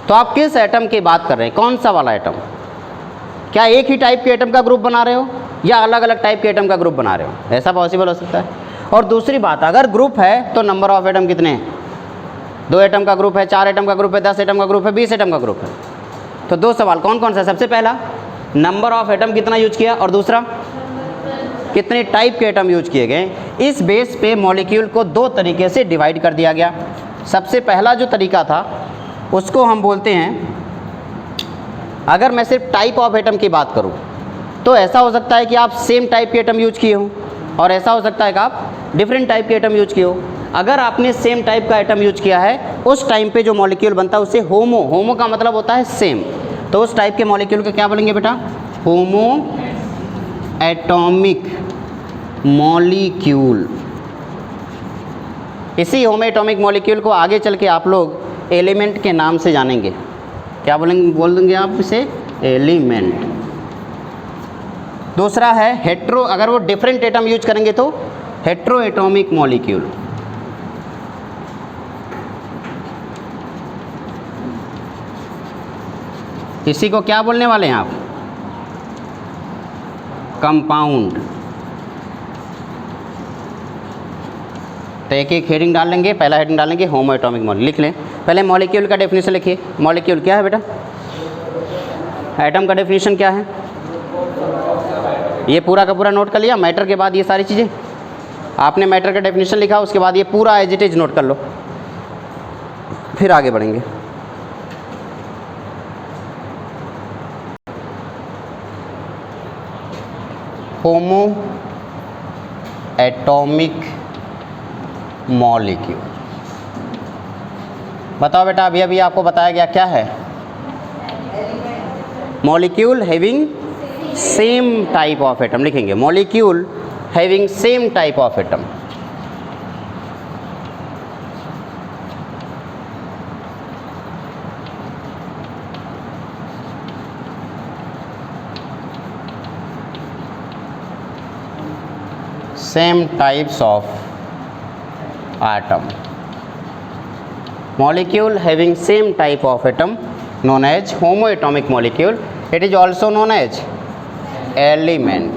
तो आप किस एटम की बात कर रहे हैं, कौन सा वाला एटम? क्या एक ही टाइप के एटम का ग्रुप बना रहे हो या अलग अलग टाइप के एटम का ग्रुप बना रहे हो, ऐसा पॉसिबल हो सकता है। और दूसरी बात, अगर ग्रुप है तो नंबर ऑफ एटम कितने हैं, 2 एटम का ग्रुप है, 4 एटम का ग्रुप है, 10 एटम का ग्रुप है, 20 एटम का ग्रुप है। तो 2 सवाल कौन कौन सा, सबसे पहला नंबर ऑफ एटम कितना यूज किया, और दूसरा कितने टाइप के एटम यूज किए गए। इस बेस पे मॉलिक्यूल को 2 तरीके से डिवाइड कर दिया गया। सबसे पहला जो तरीका था उसको हम बोलते हैं, अगर मैं सिर्फ टाइप ऑफ एटम की बात करूं तो ऐसा हो सकता है कि आप सेम टाइप के एटम यूज किए हों, और ऐसा हो सकता है कि आप डिफरेंट टाइप के एटम यूज किए हो। अगर आपने सेम टाइप का एटम यूज किया है, उस टाइम पे जो मॉलिक्यूल बनता है उसे होमो का मतलब होता है सेम, तो उस टाइप के मॉलिक्यूल को क्या बोलेंगे बेटा, होमो एटॉमिक मॉलिक्यूल। इसी होमो एटॉमिक मॉलिक्यूल को आगे चल के आप लोग एलिमेंट के नाम से जानेंगे। क्या बोलेंगे, बोल देंगे आप इसे एलिमेंट। दूसरा है हेट्रो, अगर वो डिफरेंट एटम यूज करेंगे तो हेट्रो एटॉमिक मॉलिक्यूल। इसी को क्या बोलने वाले हैं आप? कंपाउंड। तो एक एक हेडिंग डाल लेंगे। पहला हेडिंग डालेंगे होमो एटॉमिक मॉलिक्यूल, लिख लें। पहले मॉलिक्यूल का डेफिनेशन लिखिए। मॉलिक्यूल क्या है बेटा? एटम का डेफिनेशन क्या है? ये पूरा का पूरा नोट कर लिया। मैटर के बाद ये सारी चीज़ें आपने मैटर का डेफिनेशन लिखा, उसके बाद ये पूरा एज इट इज नोट कर लो, फिर आगे बढ़ेंगे। होमो एटॉमिक मॉलिक्यूल, बताओ बेटा। अभी अभी आपको बताया गया क्या है? Molecule having same type of atom, लिखेंगे molecule having same type of atom. Same types of atom, molecule having same type of atom known as homoatomic molecule. It is also known as element.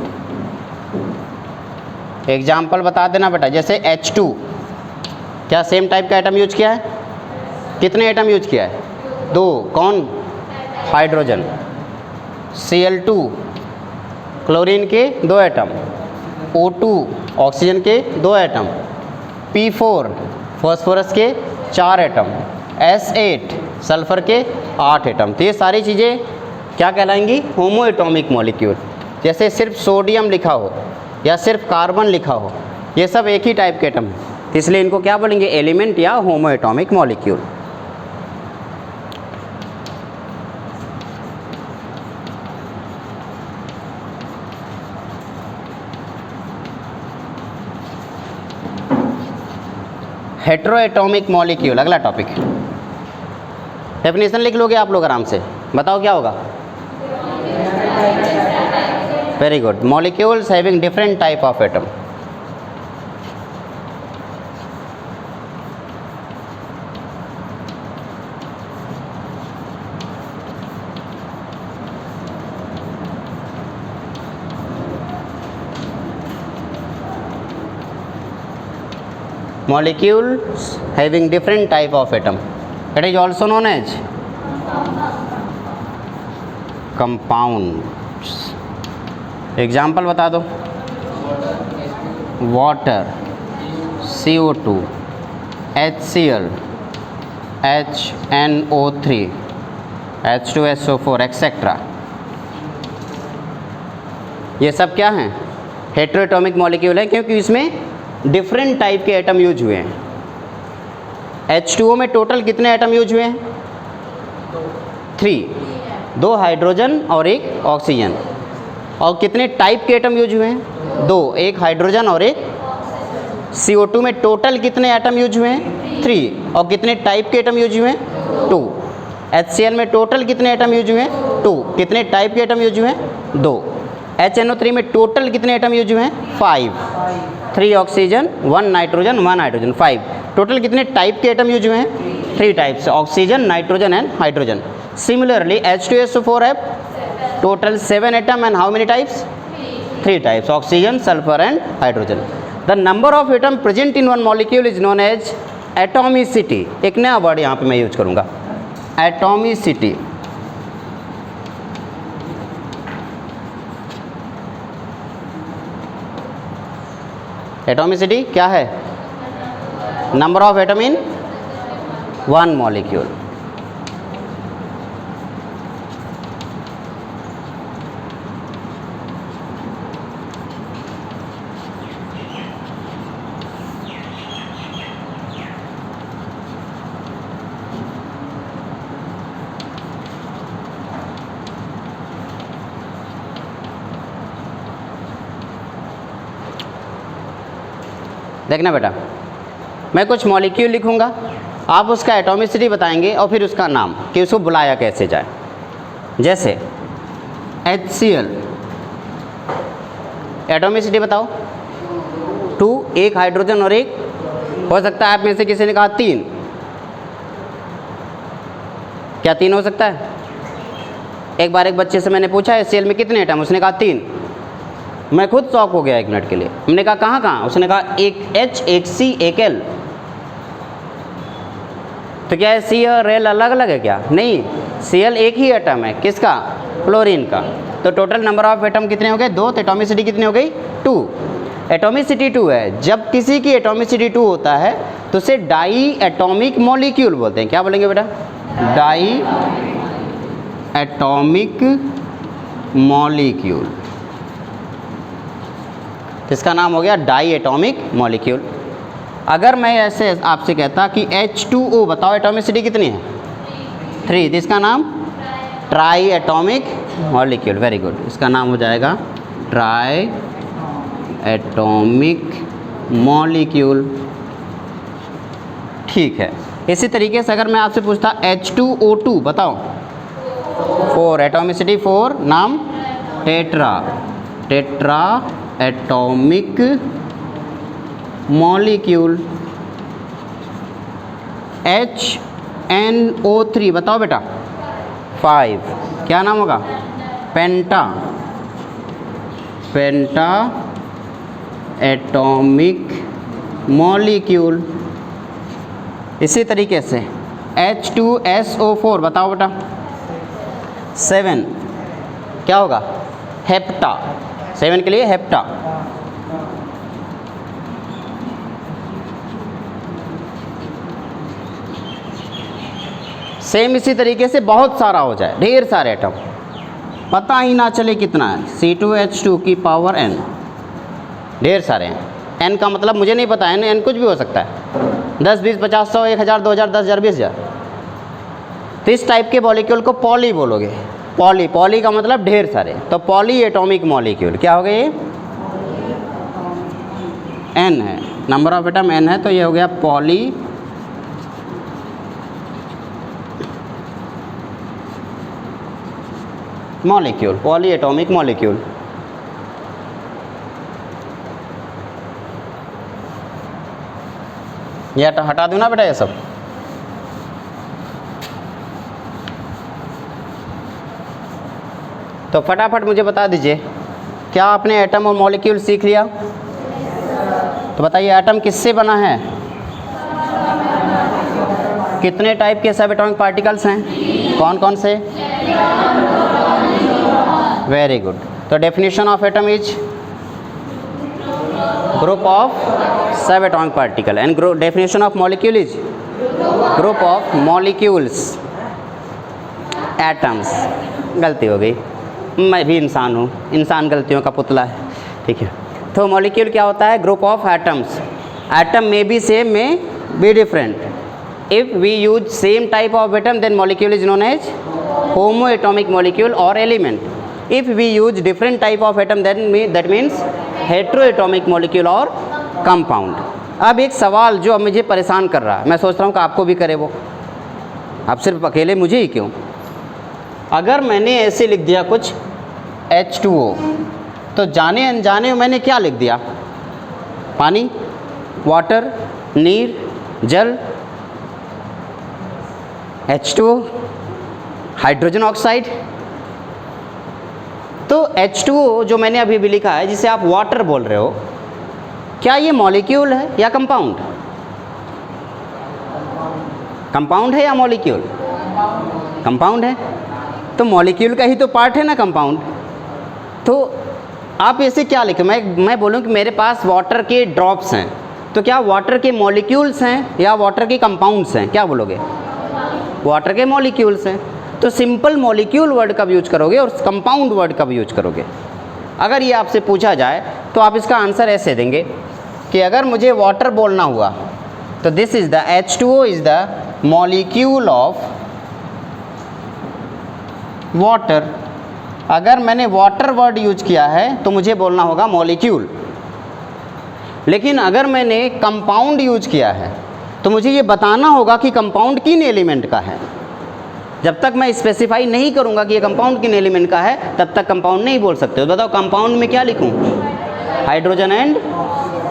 Example बता देना बेटा, जैसे H2 क्या same type का atom use किया है? कितने atom use किया है? 2। कौन? हाइड्रोजन। Cl2 क्लोरीन के 2 एटम। O2 ऑक्सीजन के 2 एटम। P4 फॉस्फोरस के 4 एटम। S8 सल्फर के 8 एटम। तो ये सारी चीज़ें क्या कहलाएंगी? होमो एटॉमिक मॉलिक्यूल। जैसे सिर्फ सोडियम लिखा हो या सिर्फ कार्बन लिखा हो, ये सब एक ही टाइप के एटम है, इसलिए इनको क्या बोलेंगे? एलिमेंट या होमो atomic molecule. Hetero atomic molecule अगला टॉपिक। डेफिनेशन लिख लोगे आप लोग आराम से, बताओ क्या होगा? Very good. Molecules having different type of atom. Molecules having different type of atom. It is also known as compounds. Example बता दो। Water, CO2, HCl, HNO3, H2SO4 etcetera. ये सब क्या हैं? हेट्रोएटॉमिक मॉलिक्यूल है, क्योंकि इसमें डिफरेंट टाइप के एटम यूज हुए हैं। H2O में टोटल कितने एटम यूज हुए हैं? 3, 2 हाइड्रोजन और 1 ऑक्सीजन। और कितने टाइप के एटम यूज हुए हैं? 2, 1 हाइड्रोजन और 1। CO2 में टोटल कितने एटम यूज हुए हैं? 3। और कितने टाइप के एटम यूज हुए हैं? 2। HCl में टोटल कितने एटम यूज हुए हैं? 2। कितने टाइप के एटम यूज हुए हैं? 2। HNO3 में टोटल कितने एटम यूज हुए हैं? 5। 3 ऑक्सीजन, 1 नाइट्रोजन, 1 हाइड्रोजन, 5। टोटल कितने टाइप के एटम यूज हुए हैं? 3 types, oxygen, nitrogen and hydrogen. Similarly H2SO4 है total 7 atom and how many types? 3 types, oxygen, sulphur and hydrogen. The number of atom present in one molecule is known as atomicity. एक नया word यहाँ पे मैं use करूँगा, atomicity. Atomicity क्या है? Number of atom in one molecule. देखना बेटा, मैं कुछ मॉलिक्यूल लिखूंगा, आप उसका एटॉमिसिटी बताएंगे और फिर उसका नाम कि उसको बुलाया कैसे जाए। जैसे HCl एटॉमिसिटी बताओ। 2, एक हाइड्रोजन और एक, हो सकता है आप में से किसी ने कहा 3, क्या 3 हो सकता है? एक बार एक बच्चे से मैंने पूछा HCl में कितने एटम, उसने कहा 3। मैं खुद शॉक हो गया 1 मिनट के लिए। हमने कहा कहाँ कहाँ, उसने कहा एक H, एक C, एक L। तो क्या है C और L अलग अलग है क्या? नहीं, Cl एक ही एटम है, किसका? क्लोरीन का। तो टोटल नंबर ऑफ एटम कितने हो गए? 2। तो एटॉमिसिटी कितनी हो गई? 2। एटॉमिसिटी 2 है। जब किसी की एटॉमिसिटी 2 होता है तो उसे डाई एटॉमिक मॉलिक्यूल बोलते हैं। क्या बोलेंगे बेटा? Diatomic molecule. इसका नाम हो गया डाई एटॉमिक मॉलिक्यूल। अगर मैं ऐसे आपसे कहता कि H2O बताओ एटॉमिसिटी कितनी है? 3, तो इसका नाम try atomic molecule. Very good, इसका नाम हो जाएगा ट्राई एटॉमिक मॉलिक्यूल। ठीक है। इसी तरीके से अगर मैं आपसे पूछता H2O2 बताओ, 4, एटॉमिसिटी 4, नाम tetra, tetra atomic molecule. HNO3 बताओ बेटा, 5, क्या नाम होगा? पेंटा, पेंटा एटॉमिक मॉलिक्यूल। इसी तरीके से H2SO4 बताओ बेटा, 7, क्या होगा? हेप्टा, 7 के लिए हेप्टा। सेम इसी तरीके से बहुत सारा हो जाए, ढेर सारे एटम, पता ही ना चले कितना है, C2H2 की पावर n, ढेर सारे हैं। n का मतलब मुझे नहीं पता है, n कुछ भी हो सकता है, 10, 20, 50, 100, 1000, 2000, 10,000, 20,000। तो इस टाइप के मॉलिक्यूल को पॉली बोलोगे। पॉली, पॉली का मतलब ढेर सारे, तो पॉली एटॉमिक मॉलिक्यूल। क्या हो गया ये? n है, नंबर ऑफ एटम n है, तो ये हो गया poly molecule, poly atomic molecule. ये हटा दूँ ना बेटा ये सब? तो फटाफट मुझे बता दीजिए, क्या आपने एटम और मॉलिक्यूल सीख लिया? तो बताइए एटम किससे बना है? कितने टाइप के सब एटॉमिक पार्टिकल्स हैं? कौन कौन से? Very good. तो definition of atom is group of sub atomic particle, and definition of molecule is group of molecules atoms. गलती हो गई, मैं भी इंसान हूँ, इंसान गलतियों का पुतला है, ठीक है। तो मॉलिक्यूल क्या होता है? Group of atoms. Atom may be same, may be different. If we use same type of atom then molecule is known as homo atomic molecule और element. If we use different type of atom then that means hetero atomic molecule और compound. अब एक सवाल जो अब मुझे परेशान कर रहा है, मैं सोच रहा हूँ कि आपको भी करे, वो आप सिर्फ अकेले मुझे ही क्यों? अगर मैंने ऐसे लिख दिया कुछ H2O, तो जाने अनजाने मैंने क्या लिख दिया? पानी, वाटर, नीर, जल, H2O, हाइड्रोजन ऑक्साइड। तो H2O जो मैंने अभी भी लिखा है, जिसे आप वाटर बोल रहे हो, क्या ये मॉलिक्यूल है या कंपाउंड? कंपाउंड है या मॉलिक्यूल? कंपाउंड है। तो मॉलिक्यूल का ही तो पार्ट है ना कंपाउंड। तो आप ऐसे क्या लिखें? मैं बोलूँ कि मेरे पास वाटर के ड्रॉप्स हैं, तो क्या वाटर के मॉलिक्यूल्स हैं या वाटर के कंपाउंड्स हैं? क्या बोलोगे? वाटर के मॉलिक्यूल्स हैं। तो सिंपल मॉलिक्यूल वर्ड कब यूज करोगे और कंपाउंड वर्ड कब यूज करोगे? अगर ये आपसे पूछा जाए तो आप इसका आंसर ऐसे देंगे कि अगर मुझे वाटर बोलना हुआ तो this is the H2O is the molecule of water. अगर मैंने वाटर वर्ड यूज किया है तो मुझे बोलना होगा मॉलिक्यूल। लेकिन अगर मैंने कंपाउंड यूज किया है तो मुझे ये बताना होगा कि कंपाउंड किन एलिमेंट का है। जब तक मैं स्पेसिफाई नहीं करूंगा कि ये कंपाउंड किन एलिमेंट का है, तब तक कंपाउंड नहीं बोल सकते हो। बताओ कंपाउंड में क्या लिखूं? Hydrogen and,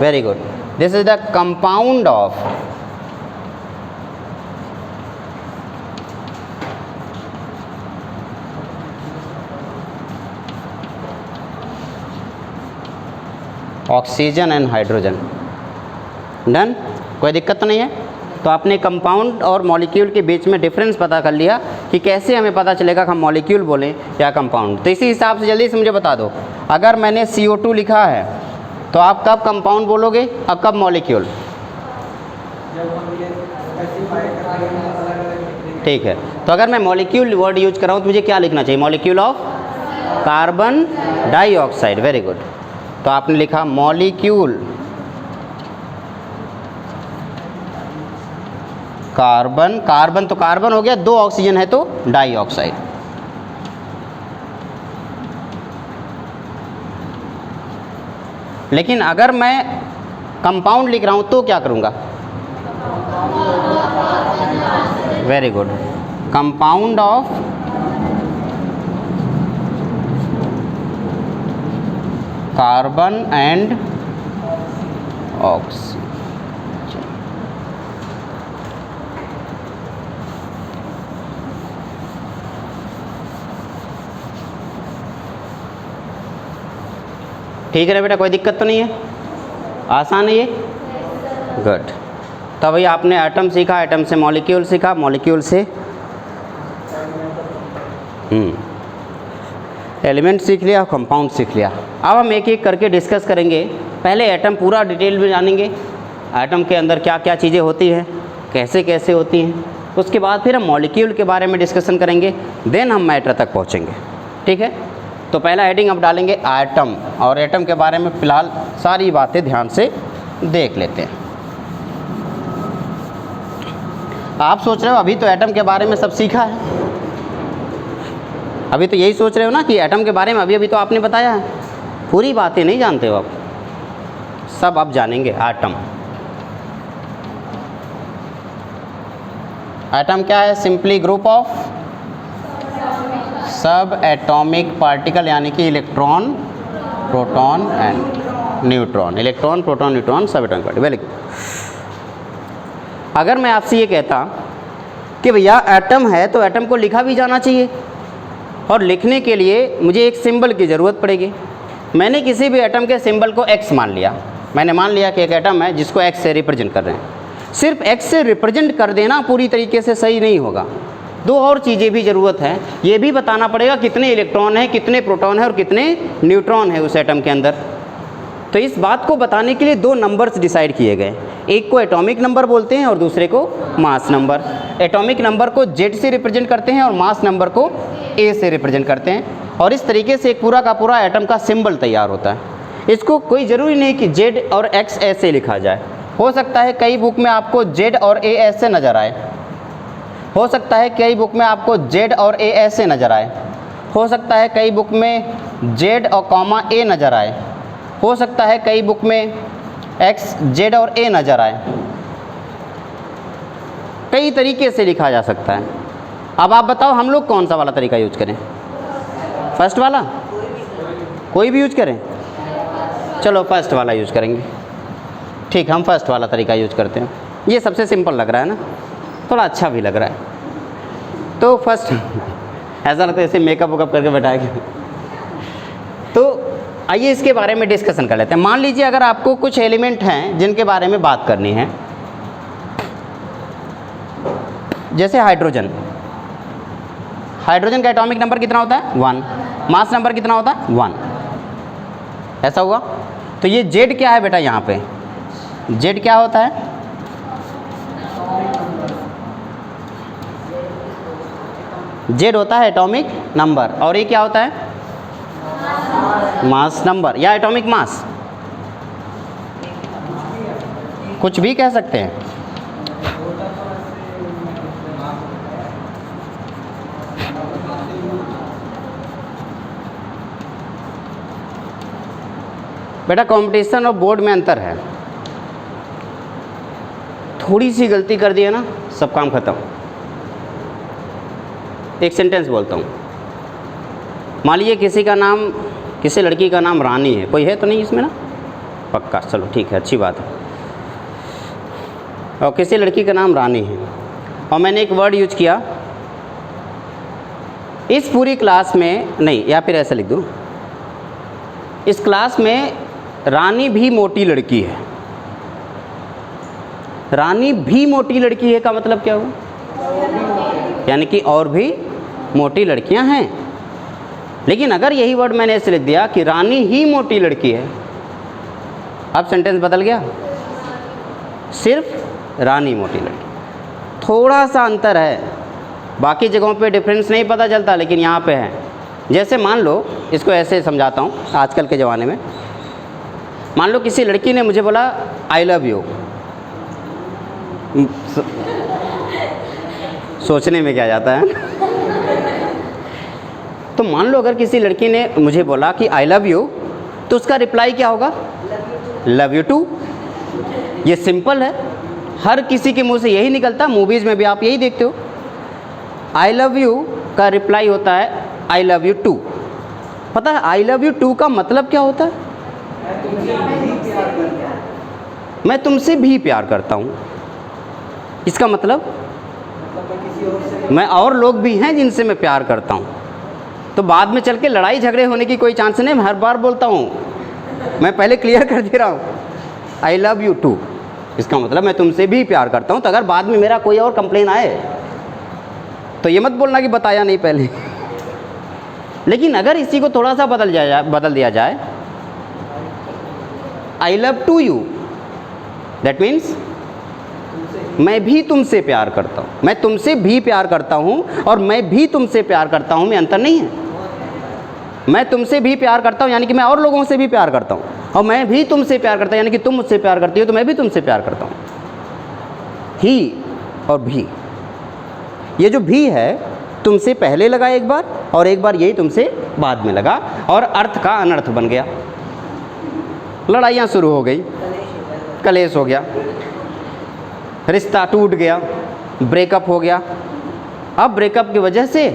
very good, this is the compound of oxygen and hydrogen. Done, कोई दिक्कत तो नहीं है। तो आपने कंपाउंड और मॉलिक्यूल के बीच में डिफरेंस पता कर लिया कि कैसे हमें पता चलेगा कि हम मॉलिक्यूल बोलें या कंपाउंड। तो इसी हिसाब से जल्दी से मुझे बता दो, अगर मैंने CO2 लिखा है तो आप कब कंपाउंड बोलोगे और कब मॉलिक्यूल? ठीक है, तो अगर मैं मॉलिक्यूल वर्ड यूज कर रहा हूँ तो मुझे क्या लिखना चाहिए? Molecule of carbon dioxide, very good. तो आपने लिखा मॉलिक्यूल कार्बन, कार्बन तो कार्बन हो गया, 2 ऑक्सीजन है तो डाइऑक्साइड। लेकिन अगर मैं कंपाउंड लिख रहा हूं तो क्या करूंगा? Very good, compound of carbon and oxygen. ठीक है ना बेटा, कोई दिक्कत तो नहीं है? आसान है ये, गुड। तो भाई आपने एटम सीखा, एटम से मॉलिक्यूल सीखा, मॉलिक्यूल से एलिमेंट सीख लिया, कंपाउंड सीख लिया। अब हम एक एक करके डिस्कस करेंगे। पहले एटम पूरा डिटेल में जानेंगे, एटम के अंदर क्या क्या चीज़ें होती हैं, कैसे कैसे होती हैं। उसके बाद फिर हम मॉलिक्यूल के बारे में डिस्कशन करेंगे, देन हम मैटर तक पहुँचेंगे। ठीक है, तो पहला हेडिंग अब डालेंगे एटम, और एटम के बारे में फ़िलहाल सारी बातें ध्यान से देख लेते हैं। आप सोच रहे हो अभी तो एटम के बारे में सब सीखा है, अभी तो यही सोच रहे हो ना कि एटम के बारे में अभी अभी तो आपने बताया है, पूरी बातें नहीं जानते हो आप, सब आप जानेंगे। एटम, एटम क्या है? Simply group of sub atomic particle, यानी कि electron, proton and neutron. Electron, proton, neutron सब एटॉमिक पार्टिकल, वेरी गुड। अगर मैं आपसे ये कहता कि भैया एटम है तो एटम को लिखा भी जाना चाहिए, और लिखने के लिए मुझे एक सिंबल की ज़रूरत पड़ेगी। मैंने किसी भी एटम के सिंबल को एक्स मान लिया, मैंने मान लिया कि एक एटम है जिसको एक्स से रिप्रेजेंट कर रहे हैं। सिर्फ एक्स से रिप्रेजेंट कर देना पूरी तरीके से सही नहीं होगा, 2 और चीज़ें भी ज़रूरत है। ये भी बताना पड़ेगा कितने इलेक्ट्रॉन हैं, कितने प्रोटॉन हैं और कितने न्यूट्रॉन है उस एटम के अंदर। तो इस बात को बताने के लिए 2 नंबर्स डिसाइड किए गए, एक को एटॉमिक नंबर बोलते हैं और दूसरे को मास नंबर। एटॉमिक नंबर को Z से रिप्रेजेंट करते हैं और मास नंबर को A से रिप्रेजेंट करते हैं, और इस तरीके से एक पूरा का पूरा एटम का सिंबल तैयार होता है। इसको कोई ज़रूरी नहीं कि Z और X ऐसे लिखा जाए, हो सकता है कई बुक में आपको Z और A ऐसे नज़र आए, हो सकता है कई बुक में आपको Z और A ऐसे नज़र आए, हो सकता है कई बुक में Z और कॉमा A नज़र आए, हो सकता है कई बुक में X, Z और A नज़र आए। कई तरीके से लिखा जा सकता है। अब आप बताओ हम लोग कौन सा वाला तरीका यूज करें? फर्स्ट वाला? कोई भी यूज करें? चलो फर्स्ट वाला यूज करेंगे। ठीक, हम फर्स्ट वाला तरीका यूज करते हैं, ये सबसे सिंपल लग रहा है ना, थोड़ा अच्छा भी लग रहा है। तो फर्स्ट ऐसा लगता है ऐसे मेकअप वेकअप करके बैठाएंगे। तो आइए इसके बारे में डिस्कशन कर लेते हैं। मान लीजिए अगर आपको कुछ एलिमेंट हैं जिनके बारे में बात करनी है, जैसे हाइड्रोजन। हाइड्रोजन का एटॉमिक नंबर कितना होता है? 1। मास नंबर कितना होता है? 1। ऐसा हुआ। तो ये Z क्या है बेटा? यहाँ पे Z क्या होता है? Z होता है एटॉमिक नंबर, और ये क्या होता है? मास नंबर या एटॉमिक मास, कुछ भी कह सकते हैं। बेटा कंपटीशन और बोर्ड में अंतर है, थोड़ी सी गलती कर दी है ना, सब काम खत्म। एक सेंटेंस बोलता हूँ, मान लीजिए किसी का नाम, किसी लड़की का नाम रानी है, कोई है तो नहीं इसमें ना, पक्का, चलो ठीक है, अच्छी बात है। और किसी लड़की का नाम रानी है और मैंने एक वर्ड यूज किया, इस पूरी क्लास में नहीं, या फिर ऐसा लिख दूँ, इस क्लास में रानी भी मोटी लड़की है। रानी भी मोटी लड़की है का मतलब क्या हुआ? यानी कि और भी मोटी लड़कियां हैं। लेकिन अगर यही वर्ड मैंने ऐसे लिख दिया कि रानी ही मोटी लड़की है, अब सेंटेंस बदल गया, सिर्फ रानी मोटी लड़की। थोड़ा सा अंतर है, बाकी जगहों पे डिफरेंस नहीं पता चलता, लेकिन यहाँ पे है। जैसे मान लो, इसको ऐसे समझाता हूँ, आजकल के ज़माने में मान लो किसी लड़की ने मुझे बोला आई लव यू। सोचने में क्या जाता है। तो मान लो अगर किसी लड़की ने मुझे बोला कि आई लव यू, तो उसका रिप्लाई क्या होगा? Love you too. ये सिंपल है, हर किसी के मुंह से यही निकलता, मूवीज़ में भी आप यही देखते हो। आई लव यू का रिप्लाई होता है आई लव यू टू। पता है आई लव यू टू का मतलब क्या होता है? मैं तुमसे भी प्यार करता हूँ। इसका मतलब मैं और लोग भी हैं जिनसे मैं प्यार करता हूँ। तो बाद में चल के लड़ाई झगड़े होने की कोई चांस नहीं। मैं हर बार बोलता हूँ, मैं पहले क्लियर कर दे रहा हूँ, आई लव यू टू। इसका मतलब मैं तुमसे भी प्यार करता हूँ। तो अगर बाद में मेरा कोई और कंप्लेन आए तो ये मत बोलना कि बताया नहीं पहले। लेकिन अगर इसी को थोड़ा सा बदल दिया जाए, I love too you, that means मैं भी तुमसे प्यार करता हूँ। मैं तुमसे भी प्यार करता हूँ और मैं भी तुमसे प्यार करता हूँ में अंतर नहीं है। मैं तुमसे भी प्यार करता हूँ यानी कि मैं और लोगों से भी प्यार करता हूँ, और मैं भी तुमसे प्यार करता हूँ यानी कि तुम मुझसे प्यार करती हो तो मैं भी तुमसे प्यार करता हूँ। ही और भी, ये जो भी है तुमसे पहले लगा एक बार, और एक बार यही तुमसे बाद में लगा, और अर्थ का अनर्थ बन गया। लड़ाइयाँ शुरू हो गई, कलेश हो गया, रिश्ता टूट गया, ब्रेकअप हो गया। अब ब्रेकअप की वजह से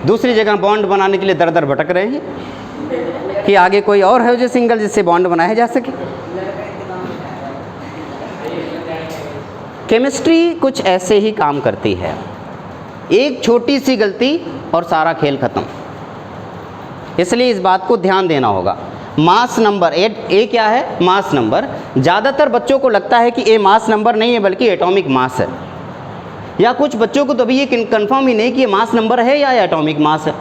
दूसरी जगह बॉन्ड बनाने के लिए दर दर भटक रहे हैं कि आगे कोई और है जो सिंगल जिससे बॉन्ड बनाया जा सके। केमिस्ट्री कुछ ऐसे ही काम करती है। एक छोटी सी गलती और सारा खेल खत्म। इसलिए इस बात को ध्यान देना होगा। मास नंबर ए क्या है? Mass number. ज़्यादातर बच्चों को लगता है कि ए मास नंबर नहीं है बल्कि एटॉमिक मास है, या कुछ बच्चों को तो अभी ये कंफर्म ही नहीं कि ये मास नंबर है या एटॉमिक मास है,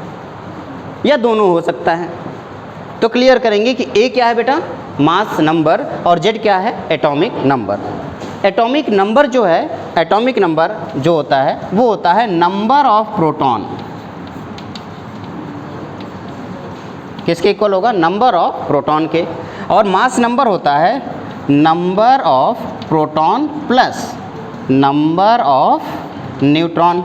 या दोनों हो सकता है। तो क्लियर करेंगे कि ए क्या है बेटा? मास नंबर, और जेड क्या है? Atomic number. एटॉमिक नंबर जो है, एटॉमिक नंबर जो होता है वो होता है नंबर ऑफ प्रोटॉन। किसके इक्वल होगा? नंबर ऑफ प्रोटॉन के। और मास नंबर होता है number of proton plus number of neutron.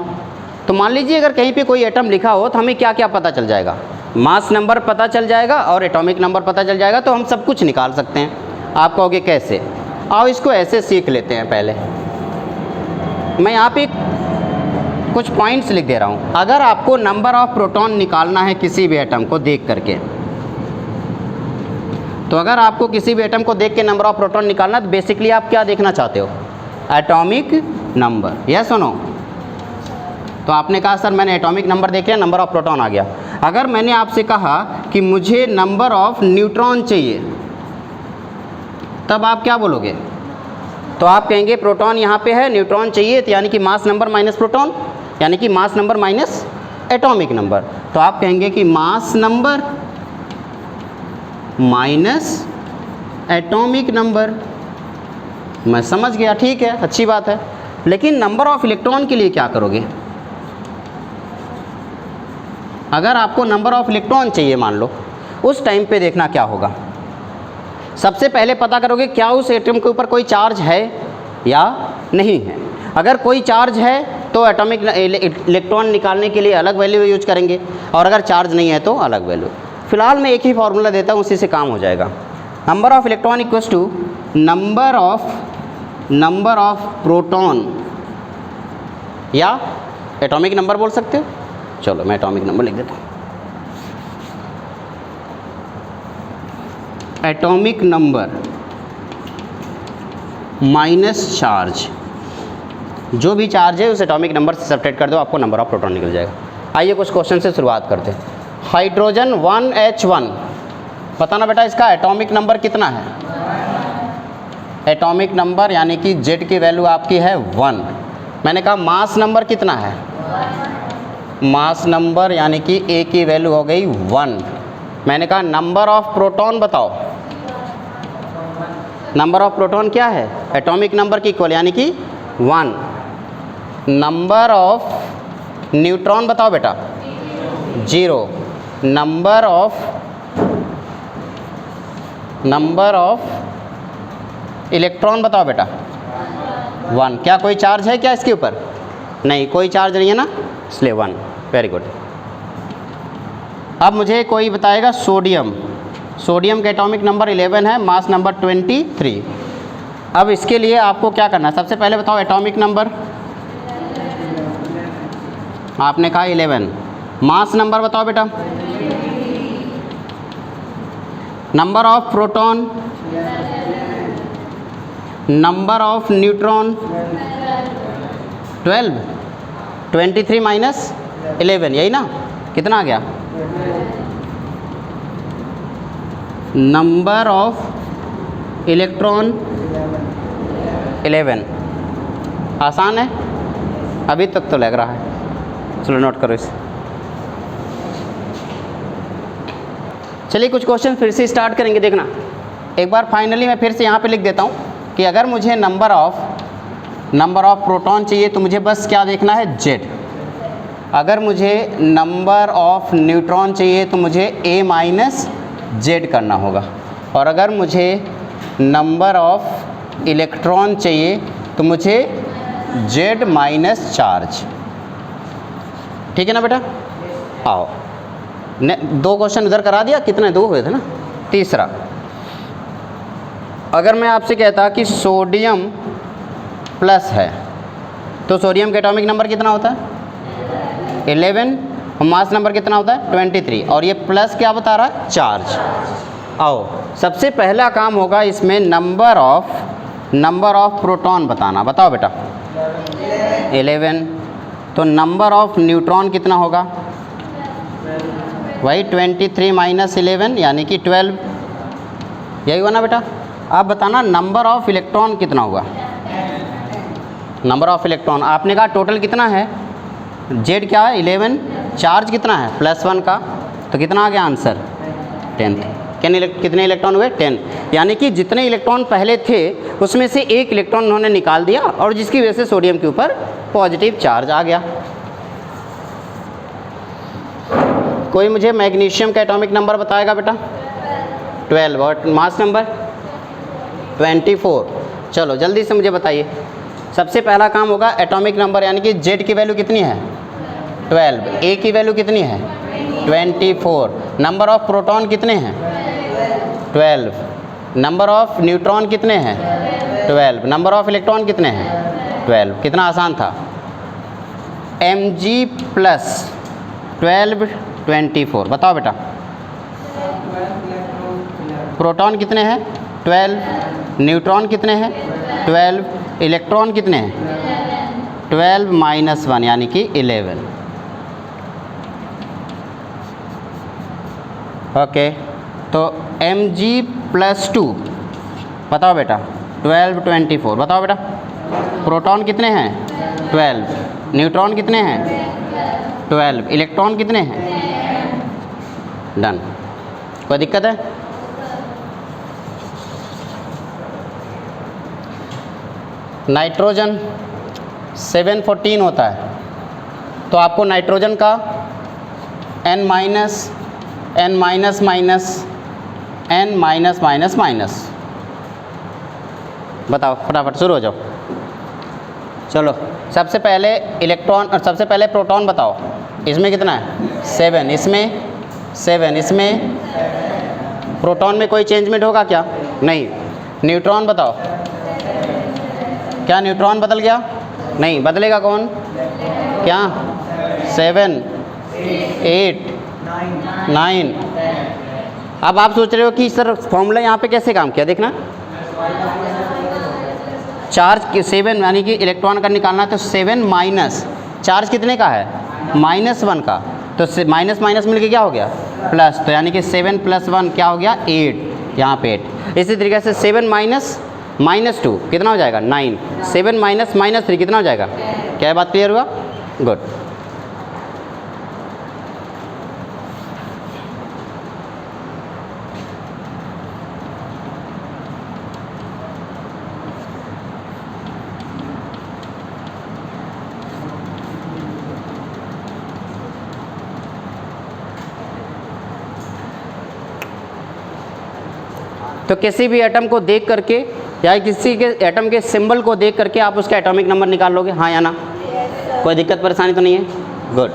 तो मान लीजिए अगर कहीं पे कोई एटम लिखा हो तो हमें क्या क्या पता चल जाएगा? मास नंबर पता चल जाएगा और एटॉमिक नंबर पता चल जाएगा, तो हम सब कुछ निकाल सकते हैं। आप कहोगे कैसे? आओ इसको ऐसे सीख लेते हैं। पहले मैं यहाँ पे कुछ पॉइंट्स लिख दे रहा हूँ। अगर आपको नंबर ऑफ प्रोटॉन निकालना है किसी भी एटम को देख करके, तो अगर आपको किसी भी एटम को देख के नंबर ऑफ प्रोटॉन निकालना, तो बेसिकली आप क्या देखना चाहते हो? Atomic number. यस और नो? तो आपने कहा सर मैंने एटॉमिक नंबर देख लिया, नंबर ऑफ प्रोटॉन आ गया। अगर मैंने आपसे कहा कि मुझे नंबर ऑफ न्यूट्रॉन चाहिए, तब आप क्या बोलोगे? तो आप कहेंगे प्रोटॉन यहाँ पे है, न्यूट्रॉन चाहिए, तो यानी कि मास नंबर माइनस प्रोटॉन, यानी कि mass number minus atomic number. तो आप कहेंगे कि mass number minus atomic number. मैं समझ गया, ठीक है, अच्छी बात है। लेकिन नंबर ऑफ इलेक्ट्रॉन के लिए क्या करोगे? अगर आपको नंबर ऑफ इलेक्ट्रॉन चाहिए मान लो, उस टाइम पे देखना क्या होगा। सबसे पहले पता करोगे क्या उस एटम के ऊपर कोई चार्ज है या नहीं है। अगर कोई चार्ज है तो एटॉमिक इलेक्ट्रॉन निकालने के लिए अलग वैल्यू यूज करेंगे, और अगर चार्ज नहीं है तो अलग वैल्यू। फिलहाल मैं एक ही फार्मूला देता हूँ, उसी से काम हो जाएगा। Number of electron equals to number of proton, या एटॉमिक नंबर बोल सकते हो। चलो मैं एटॉमिक नंबर लिख देता हूँ। एटॉमिक नंबर माइनस चार्ज, जो भी चार्ज है उस एटॉमिक नंबर से सब्ट्रैक्ट कर दो, आपको नंबर ऑफ प्रोटॉन निकल जाएगा। आइए कुछ क्वेश्चन से शुरुआत करते हैं। हाइड्रोजन 1H1, बताना बेटा इसका एटॉमिक नंबर कितना है। एटॉमिक नंबर यानी कि Z की वैल्यू आपकी है 1। मैंने कहा मास नंबर कितना है, मास नंबर यानी कि A की वैल्यू हो गई 1। मैंने कहा नंबर ऑफ प्रोटॉन बताओ, नंबर ऑफ प्रोटॉन क्या है, एटॉमिक नंबर की इक्वल यानी कि 1। नंबर ऑफ न्यूट्रॉन बताओ बेटा 0। नंबर ऑफ इलेक्ट्रॉन बताओ बेटा 1। क्या कोई चार्ज है क्या इसके ऊपर, नहीं कोई चार्ज नहीं है ना, इसलिए 1। Very good. अब मुझे कोई बताएगा सोडियम, सोडियम का एटॉमिक नंबर 11 है, मास नंबर 23। अब इसके लिए आपको क्या करना है, सबसे पहले बताओ एटॉमिक नंबर, आपने कहा 11। मास नंबर बताओ बेटा, number of proton, number of neutron 12, 23 minus 11, यही ना, कितना आ गया। Number of electron 11। आसान है, अभी तक तो लग रहा है, चलो नोट करो इसे। चलिए कुछ क्वेश्चन फिर से स्टार्ट करेंगे, देखना एक बार। फाइनली मैं फिर से यहाँ पे लिख देता हूँ कि अगर मुझे नंबर ऑफ प्रोटॉन चाहिए तो मुझे बस क्या देखना है, Z। अगर मुझे नंबर ऑफ न्यूट्रॉन चाहिए तो मुझे A माइनस Z करना होगा, और अगर मुझे नंबर ऑफ इलेक्ट्रॉन चाहिए तो मुझे Z माइनस चार्ज। ठीक है ना बेटा। आओ ने 2 क्वेश्चन इधर करा दिया, कितने 2 हुए थे ना। तीसरा, अगर मैं आपसे कहता कि सोडियम प्लस है तो सोडियम का एटॉमिक नंबर कितना होता है 11, और मास नंबर कितना होता है 23, और ये प्लस क्या बता रहा है, चार्ज। आओ सबसे पहला काम होगा इसमें नंबर ऑफ प्रोटॉन बताना। बताओ बेटा 11, तो नंबर ऑफ न्यूट्रॉन कितना होगा, वही 23 माइनस 11 यानी कि 12, यही हुआ ना बेटा। आप बताना नंबर ऑफ इलेक्ट्रॉन कितना होगा। नंबर ऑफ इलेक्ट्रॉन आपने कहा टोटल कितना है, Z क्या है 11, चार्ज कितना है +1 का, तो कितना आ गया आंसर 10। कितने इलेक्ट्रॉन हुए 10, यानी कि जितने इलेक्ट्रॉन पहले थे उसमें से एक इलेक्ट्रॉन उन्होंने निकाल दिया, और जिसकी वजह से सोडियम के ऊपर पॉजिटिव चार्ज आ गया। कोई मुझे मैग्नीशियम का एटॉमिक नंबर बताएगा बेटा 12, और मास नंबर 24। चलो जल्दी से मुझे बताइए। सबसे पहला काम होगा एटॉमिक नंबर, यानी कि Z की वैल्यू कितनी है 12, A की वैल्यू कितनी है 24, नंबर ऑफ प्रोटॉन कितने हैं 12, नंबर ऑफ न्यूट्रॉन कितने हैं 12, नंबर ऑफ इलेक्ट्रॉन कितने हैं 12। कितना आसान था। Mg प्लस 12 24, बताओ बेटा प्रोटॉन कितने हैं 12, न्यूट्रॉन कितने हैं 12, इलेक्ट्रॉन कितने हैं 12 माइनस 1 यानी कि 11। ओके, तो Mg प्लस 2 बताओ बेटा 12 24, बताओ बेटा प्रोटॉन कितने हैं 12, न्यूट्रॉन कितने हैं 12, इलेक्ट्रॉन कितने हैं। डन। कोई दिक्कत है। नाइट्रोजन 714 होता है, तो आपको नाइट्रोजन का n minus n minus minus n minus minus minus, बताओ फटाफट शुरू हो जाओ। चलो सबसे पहले इलेक्ट्रॉन और सबसे पहले प्रोटॉन बताओ, इसमें कितना है 7, इसमें 7, इसमें प्रोटॉन में कोई चेंजमेंट होगा क्या, नहीं। न्यूट्रॉन बताओ, क्या न्यूट्रॉन बदल गया, नहीं। बदलेगा कौन, क्या 7 8 9। अब आप सोच रहे हो कि सर फॉर्मूला यहाँ पे कैसे काम किया, देखना चार्ज के 7 यानी कि इलेक्ट्रॉन का निकालना है तो 7 माइनस चार्ज कितने का है -1 का, तो माइनस माइनस मिलके क्या हो गया प्लस, तो यानी कि 7 + 1 क्या हो गया 8, यहाँ पे 8। इसी तरीके से 7 माइनस -2 कितना हो जाएगा 9, 7 माइनस -3 कितना हो जाएगा, क्या बात क्लियर हुआ, गुड। तो किसी भी एटम को देख करके या किसी के एटम के सिंबल को देख करके आप उसका एटॉमिक नंबर निकाल लोगे, हाँ या ना, कोई दिक्कत परेशानी तो नहीं है, गुड।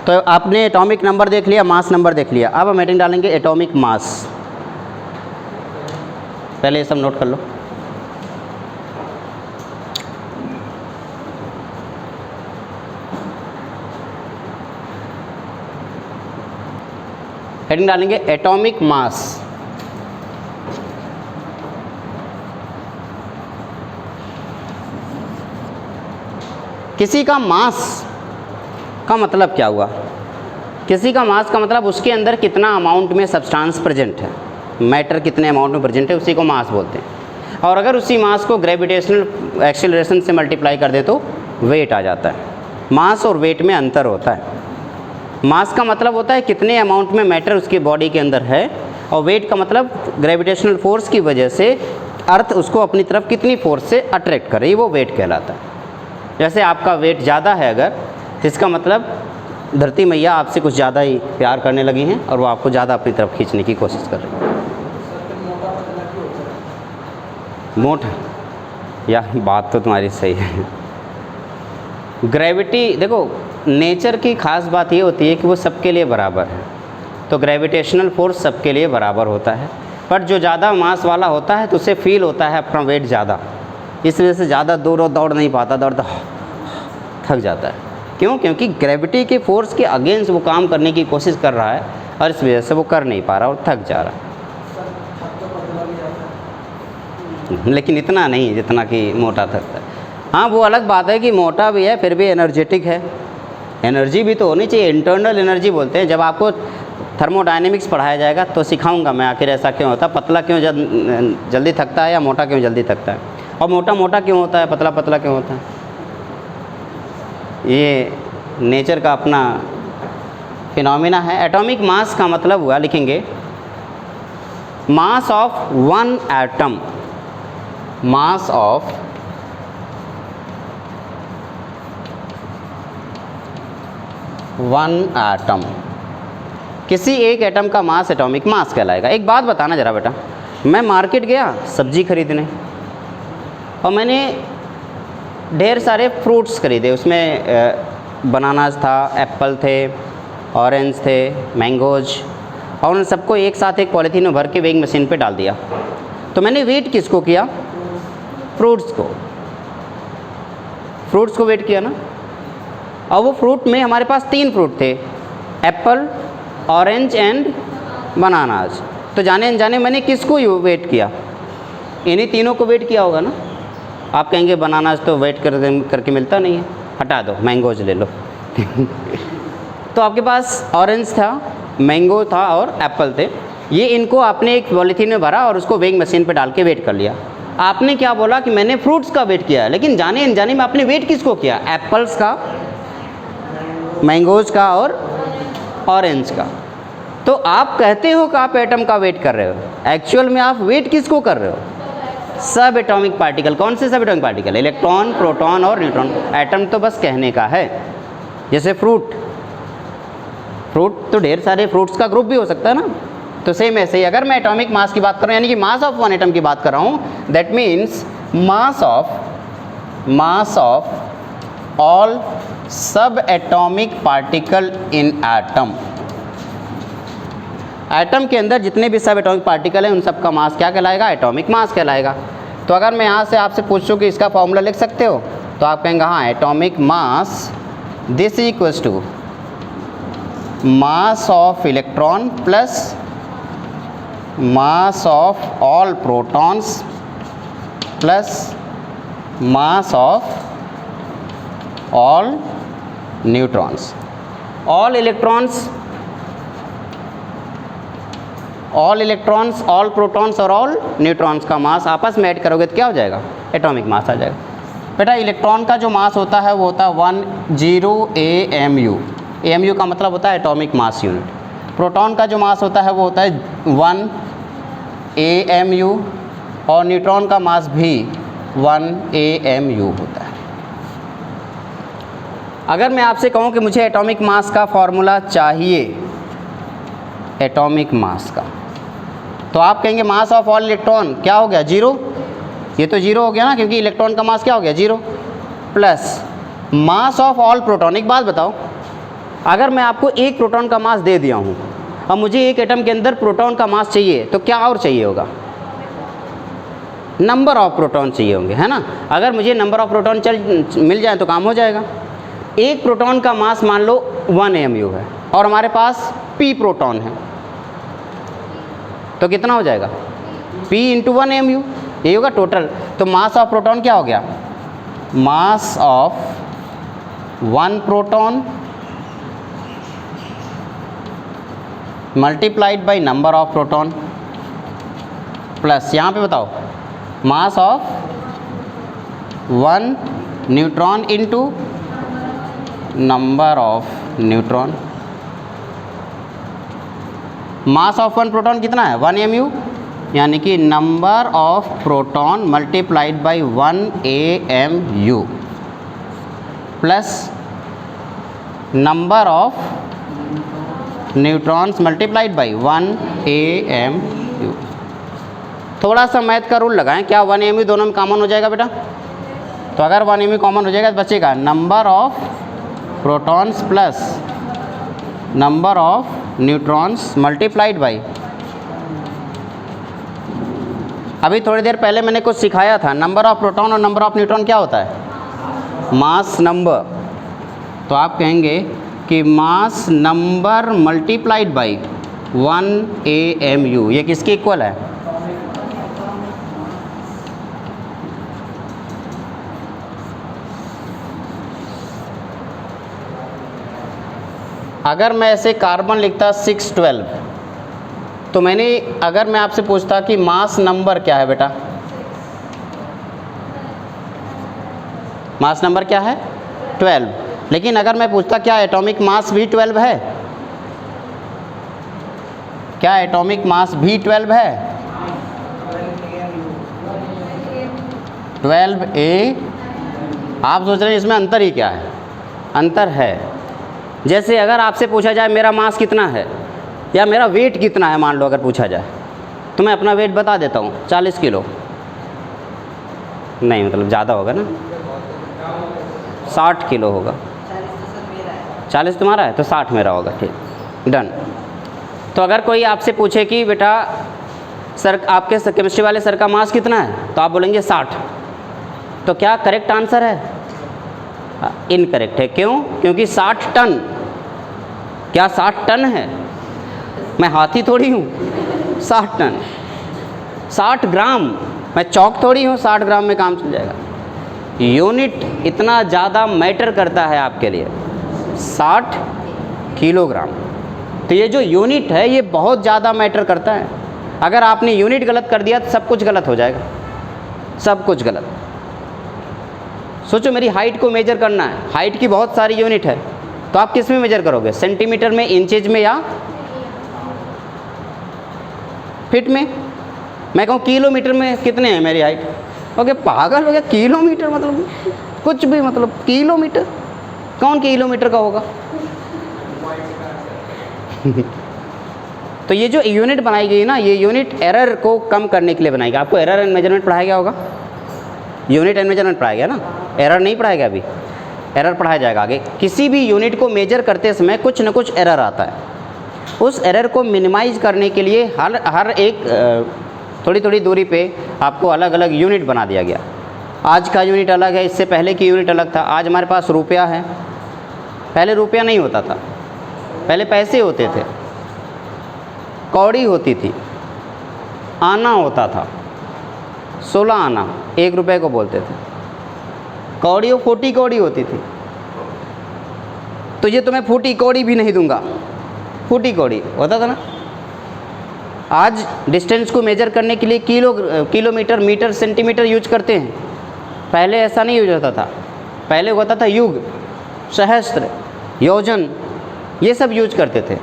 तो आपने एटॉमिक नंबर देख लिया, मास नंबर देख लिया, अब हम हेडिंग डालेंगे एटॉमिक मास। पहले ये सब नोट कर लो। हेडिंग डालेंगे एटॉमिक मास। किसी का मास का मतलब क्या हुआ, किसी का मास का मतलब उसके अंदर कितना अमाउंट में सब्सटेंस प्रेजेंट है, मैटर कितने अमाउंट में प्रेजेंट है, उसी को मास बोलते हैं। और अगर उसी मास को ग्रेविटेशनल एक्सीलरेशन से मल्टीप्लाई कर दे तो वेट आ जाता है। मास और वेट में अंतर होता है। मास का मतलब होता है कितने अमाउंट में मैटर उसकी बॉडी के अंदर है, और वेट का मतलब ग्रेविटेशनल फोर्स की वजह से अर्थ उसको अपनी तरफ कितनी फोर्स से अट्रैक्ट कर रही है, वो वेट कहलाता है। जैसे आपका वेट ज़्यादा है अगर, इसका मतलब धरती मैया आपसे कुछ ज़्यादा ही प्यार करने लगी हैं और वो आपको ज़्यादा अपनी तरफ खींचने की कोशिश कर रही है। मोटा, या बात तो तुम्हारी सही है। ग्रेविटी देखो, नेचर की खास बात ये होती है कि वो सबके लिए बराबर है, तो ग्रेविटेशनल फोर्स सबके लिए बराबर होता है। पर जो ज़्यादा मास वाला होता है तो उसे फील होता है अपना वेट ज़्यादा, इस वजह से ज़्यादा दूर दौड़ नहीं पाता, दौड़ता थक जाता है। क्यों? क्योंकि ग्रेविटी के फोर्स के अगेंस्ट वो काम करने की कोशिश कर रहा है और इस वजह से वो कर नहीं पा रहा और थक जा रहा है। लेकिन इतना नहीं जितना कि मोटा थकता है। हाँ, वो अलग बात है कि मोटा भी है फिर भी एनर्जेटिक है। एनर्जी भी तो होनी चाहिए, इंटरनल एनर्जी बोलते हैं। जब आपको थर्मोडायनेमिक्स पढ़ाया जाएगा तो सिखाऊंगा मैं आखिर ऐसा क्यों होता है, पतला क्यों जल्दी थकता है या मोटा क्यों जल्दी थकता है, और मोटा मोटा क्यों होता है, पतला पतला क्यों होता है। ये नेचर का अपना फिनोमिना है। एटॉमिक मास का मतलब हुआ, लिखेंगे mass of one atom, mass of one atom. किसी एक एटम का मास एटॉमिक मास कहलाएगा। एक बात बताना ज़रा बेटा, मैं मार्केट गया सब्जी खरीदने और मैंने ढेर सारे फ्रूट्स खरीदे, उसमें बनानास था, एप्पल थे, ऑरेंज थे, मैंगोज, और उन सबको एक साथ एक पॉलीथीन में भर के वेइंग मशीन पे डाल दिया। तो मैंने वेट किसको किया? फ्रूट्स को, फ्रूट्स को वेट किया ना। और वो फ्रूट में हमारे पास 3 फ्रूट थे, एप्पल, ऑरेंज एंड बनानास। तो जाने अनजाने मैंने किसको वेट किया? इन्हीं तीनों को वेट किया होगा ना। आप कहेंगे बनानास तो वेट करके मिलता नहीं है, हटा दो, मैंगोज ले लो। तो आपके पास ऑरेंज था, मैंगो था और एप्पल थे। ये इनको आपने एक पॉलीथीन में भरा और उसको वेइंग मशीन पे डाल के वेट कर लिया। आपने क्या बोला कि मैंने फ्रूट्स का वेट किया है, लेकिन जाने अनजाने में आपने वेट किसको किया? एप्पल्स का, मैंगोज का और ऑरेंज का। तो आप कहते हो कि आप एटम का वेट कर रहे हो, एक्चुअल में आप वेट किसको कर रहे हो? सब एटॉमिक पार्टिकल। कौन से सब एटॉमिक पार्टिकल? इलेक्ट्रॉन, प्रोटॉन और न्यूट्रॉन। एटम तो बस कहने का है। जैसे फ्रूट, फ्रूट तो ढेर सारे फ्रूट्स का ग्रुप भी हो सकता है ना। तो सेम ऐसे ही अगर मैं एटॉमिक मास की बात कर रहा हूँ, यानी कि मास ऑफ वन एटम की बात कर रहा हूँ, that means mass of all sub atomic particle in atom. Atom के अंदर जितने भी सब एटॉमिक पार्टिकल हैं उन सब का मास क्या कहलाएगा? एटॉमिक मास कहलाएगा। तो अगर मैं यहाँ से आपसे पूछूँ कि इसका फॉर्मूला लिख सकते हो, तो आप कहेंगे हाँ, atomic mass this is equals to mass of electron plus mass of all protons plus mass of all neutrons. All electrons, all protons और ऑल न्यूट्रॉन्स का मास आपस में ऐड करोगे तो क्या हो जाएगा? एटॉमिक मास आ जाएगा। बेटा इलेक्ट्रॉन का जो मास होता है वो होता है 10 AMU। AMU का मतलब होता है एटॉमिक मास यूनिट। प्रोटॉन का जो मास होता है वो होता है 1 AMU और न्यूट्रॉन का मास भी 1 AMU होता है। अगर मैं आपसे कहूँ कि मुझे एटॉमिक मास का फॉर्मूला चाहिए, एटॉमिक मास का, तो आप कहेंगे मास ऑफ ऑल इलेक्ट्रॉन क्या हो गया? 0। ये तो 0 हो गया ना, क्योंकि इलेक्ट्रॉन का मास क्या हो गया? 0 plus mass of all proton. एक बात बताओ, अगर मैं आपको एक प्रोटॉन का मास दे दिया हूँ और मुझे एक एटम के अंदर प्रोटॉन का मास चाहिए, तो क्या और चाहिए होगा? नंबर ऑफ प्रोटॉन चाहिए होंगे, है ना। अगर मुझे नंबर ऑफ प्रोटॉन मिल जाए तो काम हो जाएगा। एक प्रोटॉन का मास मान लो 1 AMU है और हमारे पास P प्रोटॉन है, तो कितना हो जाएगा? P इंटू 1 AMU, ये होगा टोटल। तो मास ऑफ प्रोटॉन क्या हो गया? Mass of 1 proton multiplied by number of proton plus, यहाँ पे बताओ, mass of 1 neutron into number of neutron. Mass of 1 proton कितना है? 1 AMU, यानी कि number of proton multiplied by 1 AMU plus number of neutrons multiplied by 1 AMU। थोड़ा सा math का रूल लगाएं, क्या 1 AMU दोनों में कॉमन हो जाएगा बेटा? तो अगर 1 AMU कॉमन हो जाएगा तो बचेगा number of protons plus number of neutrons multiplied by, अभी थोड़ी देर पहले मैंने कुछ सिखाया था, नंबर ऑफ प्रोटॉन और नंबर ऑफ न्यूट्रॉन क्या होता है? Mass number. तो आप कहेंगे कि mass number multiplied by 1 AMU, ये किसके इक्वल है? अगर मैं ऐसे कार्बन लिखता 612, तो मैंने, अगर मैं आपसे पूछता कि मास नंबर क्या है बेटा? मास नंबर क्या है? 12। लेकिन अगर मैं पूछता क्या एटॉमिक मास भी 12 है? क्या एटॉमिक मास भी 12 है? 12A। आप सोच रहे हैं इसमें अंतर ही क्या है? अंतर है। जैसे अगर आपसे पूछा जाए मेरा मास कितना है या मेरा वेट कितना है, मान लो अगर पूछा जाए, तो मैं अपना वेट बता देता हूँ 40 किलो। नहीं, मतलब ज़्यादा होगा ना, 60 किलो होगा। 40 तुम्हारा है तो 60 मेरा होगा, ठीक, डन। तो अगर कोई आपसे पूछे कि बेटा सर आपके केमिस्ट्री वाले सर का मास कितना है, तो आप बोलेंगे 60। तो क्या करेक्ट आंसर है? इनकरेक्ट है। क्यों? क्योंकि 60 टन, क्या 60 टन है? मैं हाथी थोड़ी हूँ। 60 टन, 60 ग्राम, मैं चौक थोड़ी हूँ 60 ग्राम में काम चल जाएगा। यूनिट इतना ज़्यादा मैटर करता है आपके लिए, 60 किलोग्राम। तो ये जो यूनिट है ये बहुत ज़्यादा मैटर करता है। अगर आपने यूनिट गलत कर दिया तो सब कुछ गलत हो जाएगा, सब कुछ गलत। सोचो मेरी हाइट को मेजर करना है, हाइट की बहुत सारी यूनिट है, तो आप किस में मेजर करोगे? सेंटीमीटर में, इंचेज में या फीट में? मैं कहूँ किलोमीटर में कितने हैं मेरी हाइट? ओके, पागल हो गया, किलोमीटर मतलब कुछ भी, मतलब किलोमीटर, कौन किलोमीटर का होगा? तो ये जो यूनिट बनाई गई ना, ये यूनिट एरर को कम करने के लिए बनाई गई। आपको एरर एंड मेजरमेंट पढ़ाया गया होगा, यूनिट एंड मेजरमेंट पढ़ाया गया ना, एरर नहीं पढ़ाया गया अभी, एरर पढ़ाया जाएगा आगे। किसी भी यूनिट को मेजर करते समय कुछ न कुछ एरर आता है, उस एरर को मिनिमाइज करने के लिए हर एक थोड़ी थोड़ी दूरी पे आपको अलग अलग यूनिट बना दिया गया। आज का यूनिट अलग है, इससे पहले की यूनिट अलग था। आज हमारे पास रुपया है, पहले रुपया नहीं होता था, पहले पैसे होते थे, कौड़ी होती थी, आना होता था, 16 आना 1 रुपए को बोलते थे। कौड़ी 40 कौड़ी होती थी। तो ये तुम्हें फूटी कौड़ी भी नहीं दूंगा, फूटी कौड़ी होता था ना। आज डिस्टेंस को मेजर करने के लिए किलोमीटर, मीटर, सेंटीमीटर यूज करते हैं। पहले ऐसा नहीं यूज होता था। पहले होता था युग, सहस्त्र, योजन, ये सब यूज करते थे।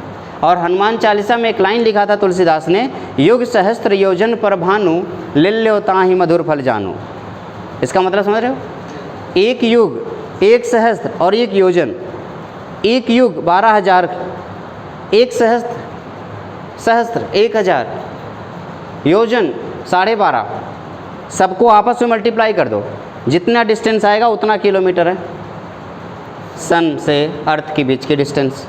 और हनुमान चालीसा में एक लाइन लिखा था तुलसीदास ने, युग सहस्त्र योजन पर भानु लिल्यो ताहि मधुर फल जानू। इसका मतलब समझ रहे हो? एक युग, एक सहस्त्र और एक योजन। एक युग 12,000, एक सहस्त्र 1,000, योजन 12.5। सबको आपस में मल्टीप्लाई कर दो, जितना डिस्टेंस आएगा उतना किलोमीटर है। सन से अर्थ के बीच की डिस्टेंस।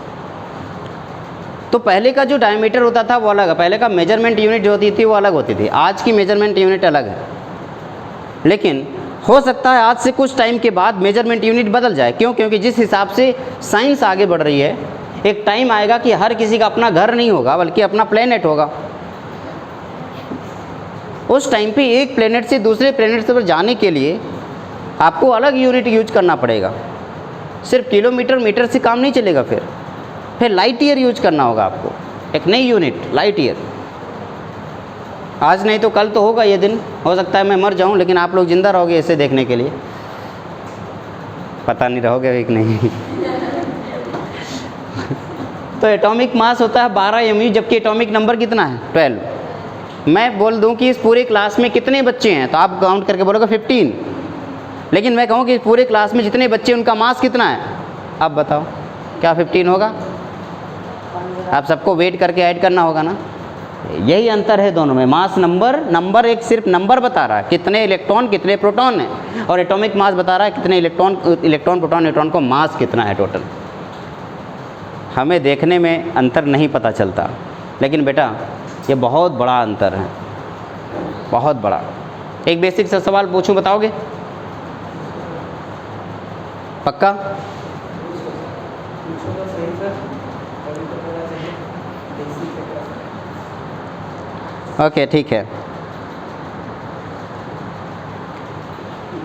तो पहले का जो डायमीटर होता था वो अलग है। पहले का मेजरमेंट यूनिट जो होती थी वो अलग होती थी। आज की मेजरमेंट यूनिट अलग है। लेकिन हो सकता है आज से कुछ टाइम के बाद मेजरमेंट यूनिट बदल जाए। क्यों? क्योंकि जिस हिसाब से साइंस आगे बढ़ रही है, एक टाइम आएगा कि हर किसी का अपना घर नहीं होगा बल्कि अपना प्लेनेट होगा। उस टाइम पे एक प्लेनेट से दूसरे प्लेनेट पर जाने के लिए आपको अलग यूनिट यूज करना पड़ेगा। सिर्फ किलोमीटर, मीटर से काम नहीं चलेगा। फिर लाइट ईयर यूज करना होगा आपको, एक नई यूनिट लाइट ईयर। आज नहीं तो कल तो होगा ये दिन। हो सकता है मैं मर जाऊं लेकिन आप लोग जिंदा रहोगे इसे देखने के लिए। पता नहीं रहोगे कि नहीं। तो एटॉमिक मास होता है 12 mu, जबकि एटॉमिक नंबर कितना है? 12। मैं बोल दूं कि इस पूरे क्लास में कितने बच्चे हैं तो आप काउंट करके बोलोगे 15। लेकिन मैं कहूँ कि इस पूरे क्लास में जितने बच्चे उनका मास कितना है, आप बताओ, क्या 15 होगा? आप सबको वेट करके ऐड करना होगा ना। यही अंतर है दोनों में। मास नंबर एक सिर्फ नंबर बता रहा है कितने इलेक्ट्रॉन कितने प्रोटॉन है, और एटॉमिक मास बता रहा है कितने इलेक्ट्रॉन प्रोटॉन न्यूट्रॉन को मास कितना है टोटल। हमें देखने में अंतर नहीं पता चलता, लेकिन बेटा ये बहुत बड़ा अंतर है, बहुत बड़ा। एक बेसिक सा सवाल पूछूं, बताओगे? पक्का? ओके, ठीक है।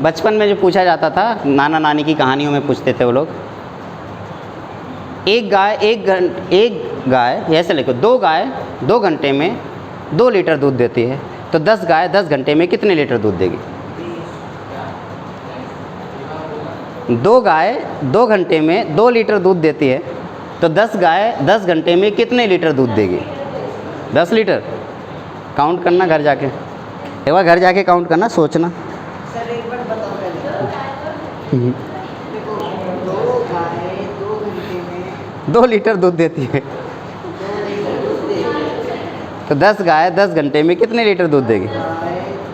बचपन में जो पूछा जाता था, नाना नानी की कहानियों में पूछते थे वो लोग। एक गाय ऐसे लिखो, 2 गाय 2 घंटे में 2 लीटर दूध देती है, तो 10 गाय 10 घंटे में कितने लीटर दूध देगी? 2 गाय 2 घंटे में 2 लीटर दूध देती है, तो 10 गाय 10 घंटे में कितने लीटर दूध देगी? 10 लीटर। काउंट करना घर जाके, एक बार घर जाके काउंट करना, सोचना। सर एक बार बताओ पहले। देखो 2 गाय 2 घंटे में 2 लीटर दूध देती है, 2 लीटर दूध देगी। तो 10 गाय 10 घंटे में कितने लीटर दूध देगी? गाय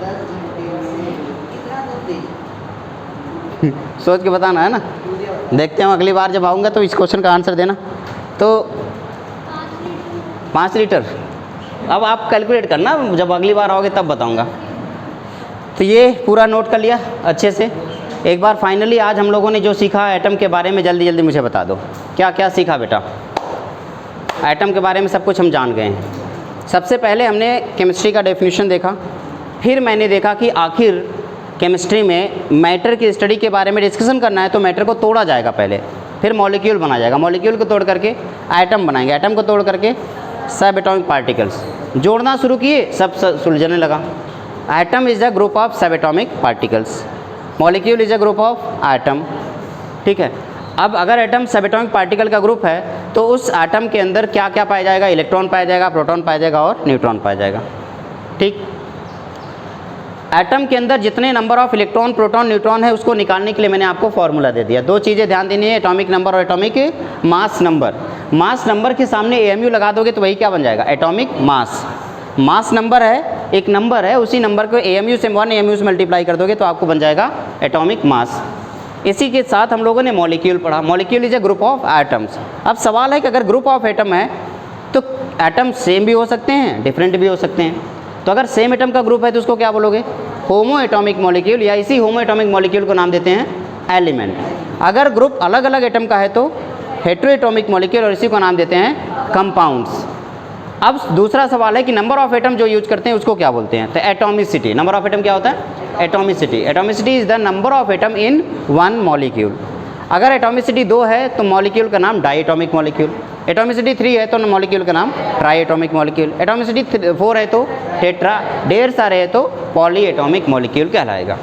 10 घंटे में कितना दूध देगी? सोच के बताना है ना। देखते हैं अगली बार जब आऊँगा तो इस क्वेश्चन का आंसर देना। तो 5 लीटर। अब आप कैलकुलेट करना, जब अगली बार आओगे तब बताऊंगा। तो ये पूरा नोट कर लिया अच्छे से। एक बार फाइनली आज हम लोगों ने जो सीखा एटम के बारे में, जल्दी जल्दी मुझे बता दो क्या क्या सीखा बेटा। एटम के बारे में सब कुछ हम जान गए हैं। सबसे पहले हमने केमिस्ट्री का डेफिनेशन देखा, फिर मैंने देखा कि आखिर केमिस्ट्री में मैटर की स्टडी के बारे में डिस्कशन करना है तो मैटर को तोड़ा जाएगा पहले, फिर मॉलिक्यूल बना जाएगा, मॉलिक्यूल को तोड़ करके एटम बनाएंगे, एटम को तोड़ करके सब एटॉमिक पार्टिकल्स। जोड़ना शुरू किए, सब सुलझने लगा। Atom is a group of sub atomic particles, molecule is a group of atom. ठीक है। अब अगर एटम सब एटॉमिक पार्टिकल का ग्रुप है तो उस एटम के अंदर क्या क्या पाया जाएगा? इलेक्ट्रॉन पाया जाएगा, प्रोटॉन पाया जाएगा और न्यूट्रॉन पाया जाएगा। ठीक। एटम के अंदर जितने number of electron, proton, neutron है उसको निकालने के लिए मैंने आपको फॉर्मूला दे दिया। 2 चीज़ें ध्यान देनी है, एटॉमिक नंबर और atomic mass number. Mass number के सामने एएमयू लगा दोगे तो वही क्या बन जाएगा? Atomic mass. मास नंबर है, एक नंबर है, उसी नंबर को एएमयू से 1 एएमयू से मल्टीप्लाई कर दोगे तो आपको बन जाएगा एटॉमिक मास। इसी के साथ हम लोगों ने मॉलिक्यूल पढ़ा। Molecule is a group of atoms. अब सवाल है कि अगर ग्रुप ऑफ एटम है तो एटम सेम भी हो सकते हैं, डिफरेंट भी हो सकते हैं। तो अगर सेम एटम का ग्रुप है तो उसको क्या बोलोगे? होमो एटॉमिक मॉलिक्यूल, या इसी होमो एटॉमिक मॉलिक्यूल को नाम देते हैं एलिमेंट। अगर ग्रुप अलग अलग एटम का है तो हेटेरो एटॉमिक मॉलिक्यूल, और इसी को नाम देते हैं कंपाउंड्स। अब दूसरा सवाल है कि नंबर ऑफ एटम जो यूज करते हैं उसको क्या बोलते हैं? तो एटॉमिसिटी। नंबर ऑफ एटम क्या होता है? Atomicity. Atomicity is the number of atom in one molecule. अगर एटॉमिसिटी 2 है तो मॉलिक्यूल का नाम डाई एटॉमिक मॉलिक्यूल। एटॉमिसिटी 3 है तो मॉलिक्यूल का नाम ट्राई एटॉमिक मॉलिक्यूल। एटॉमिसिटी 4 है तो टेट्रा, ढेर सारे है तो पॉली एटॉमिक मॉलिक्यूल कहलाएगा।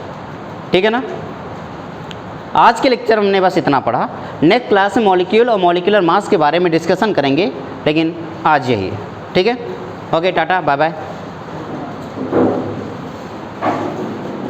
ठीक है ना? आज के लेक्चर हमने बस इतना पढ़ा। नेक्स्ट क्लास में मॉलिक्यूल और मॉलिक्यूलर मास के बारे में डिस्कशन करेंगे, लेकिन आज यही है। ठीक है? Okay, tata, bye bye.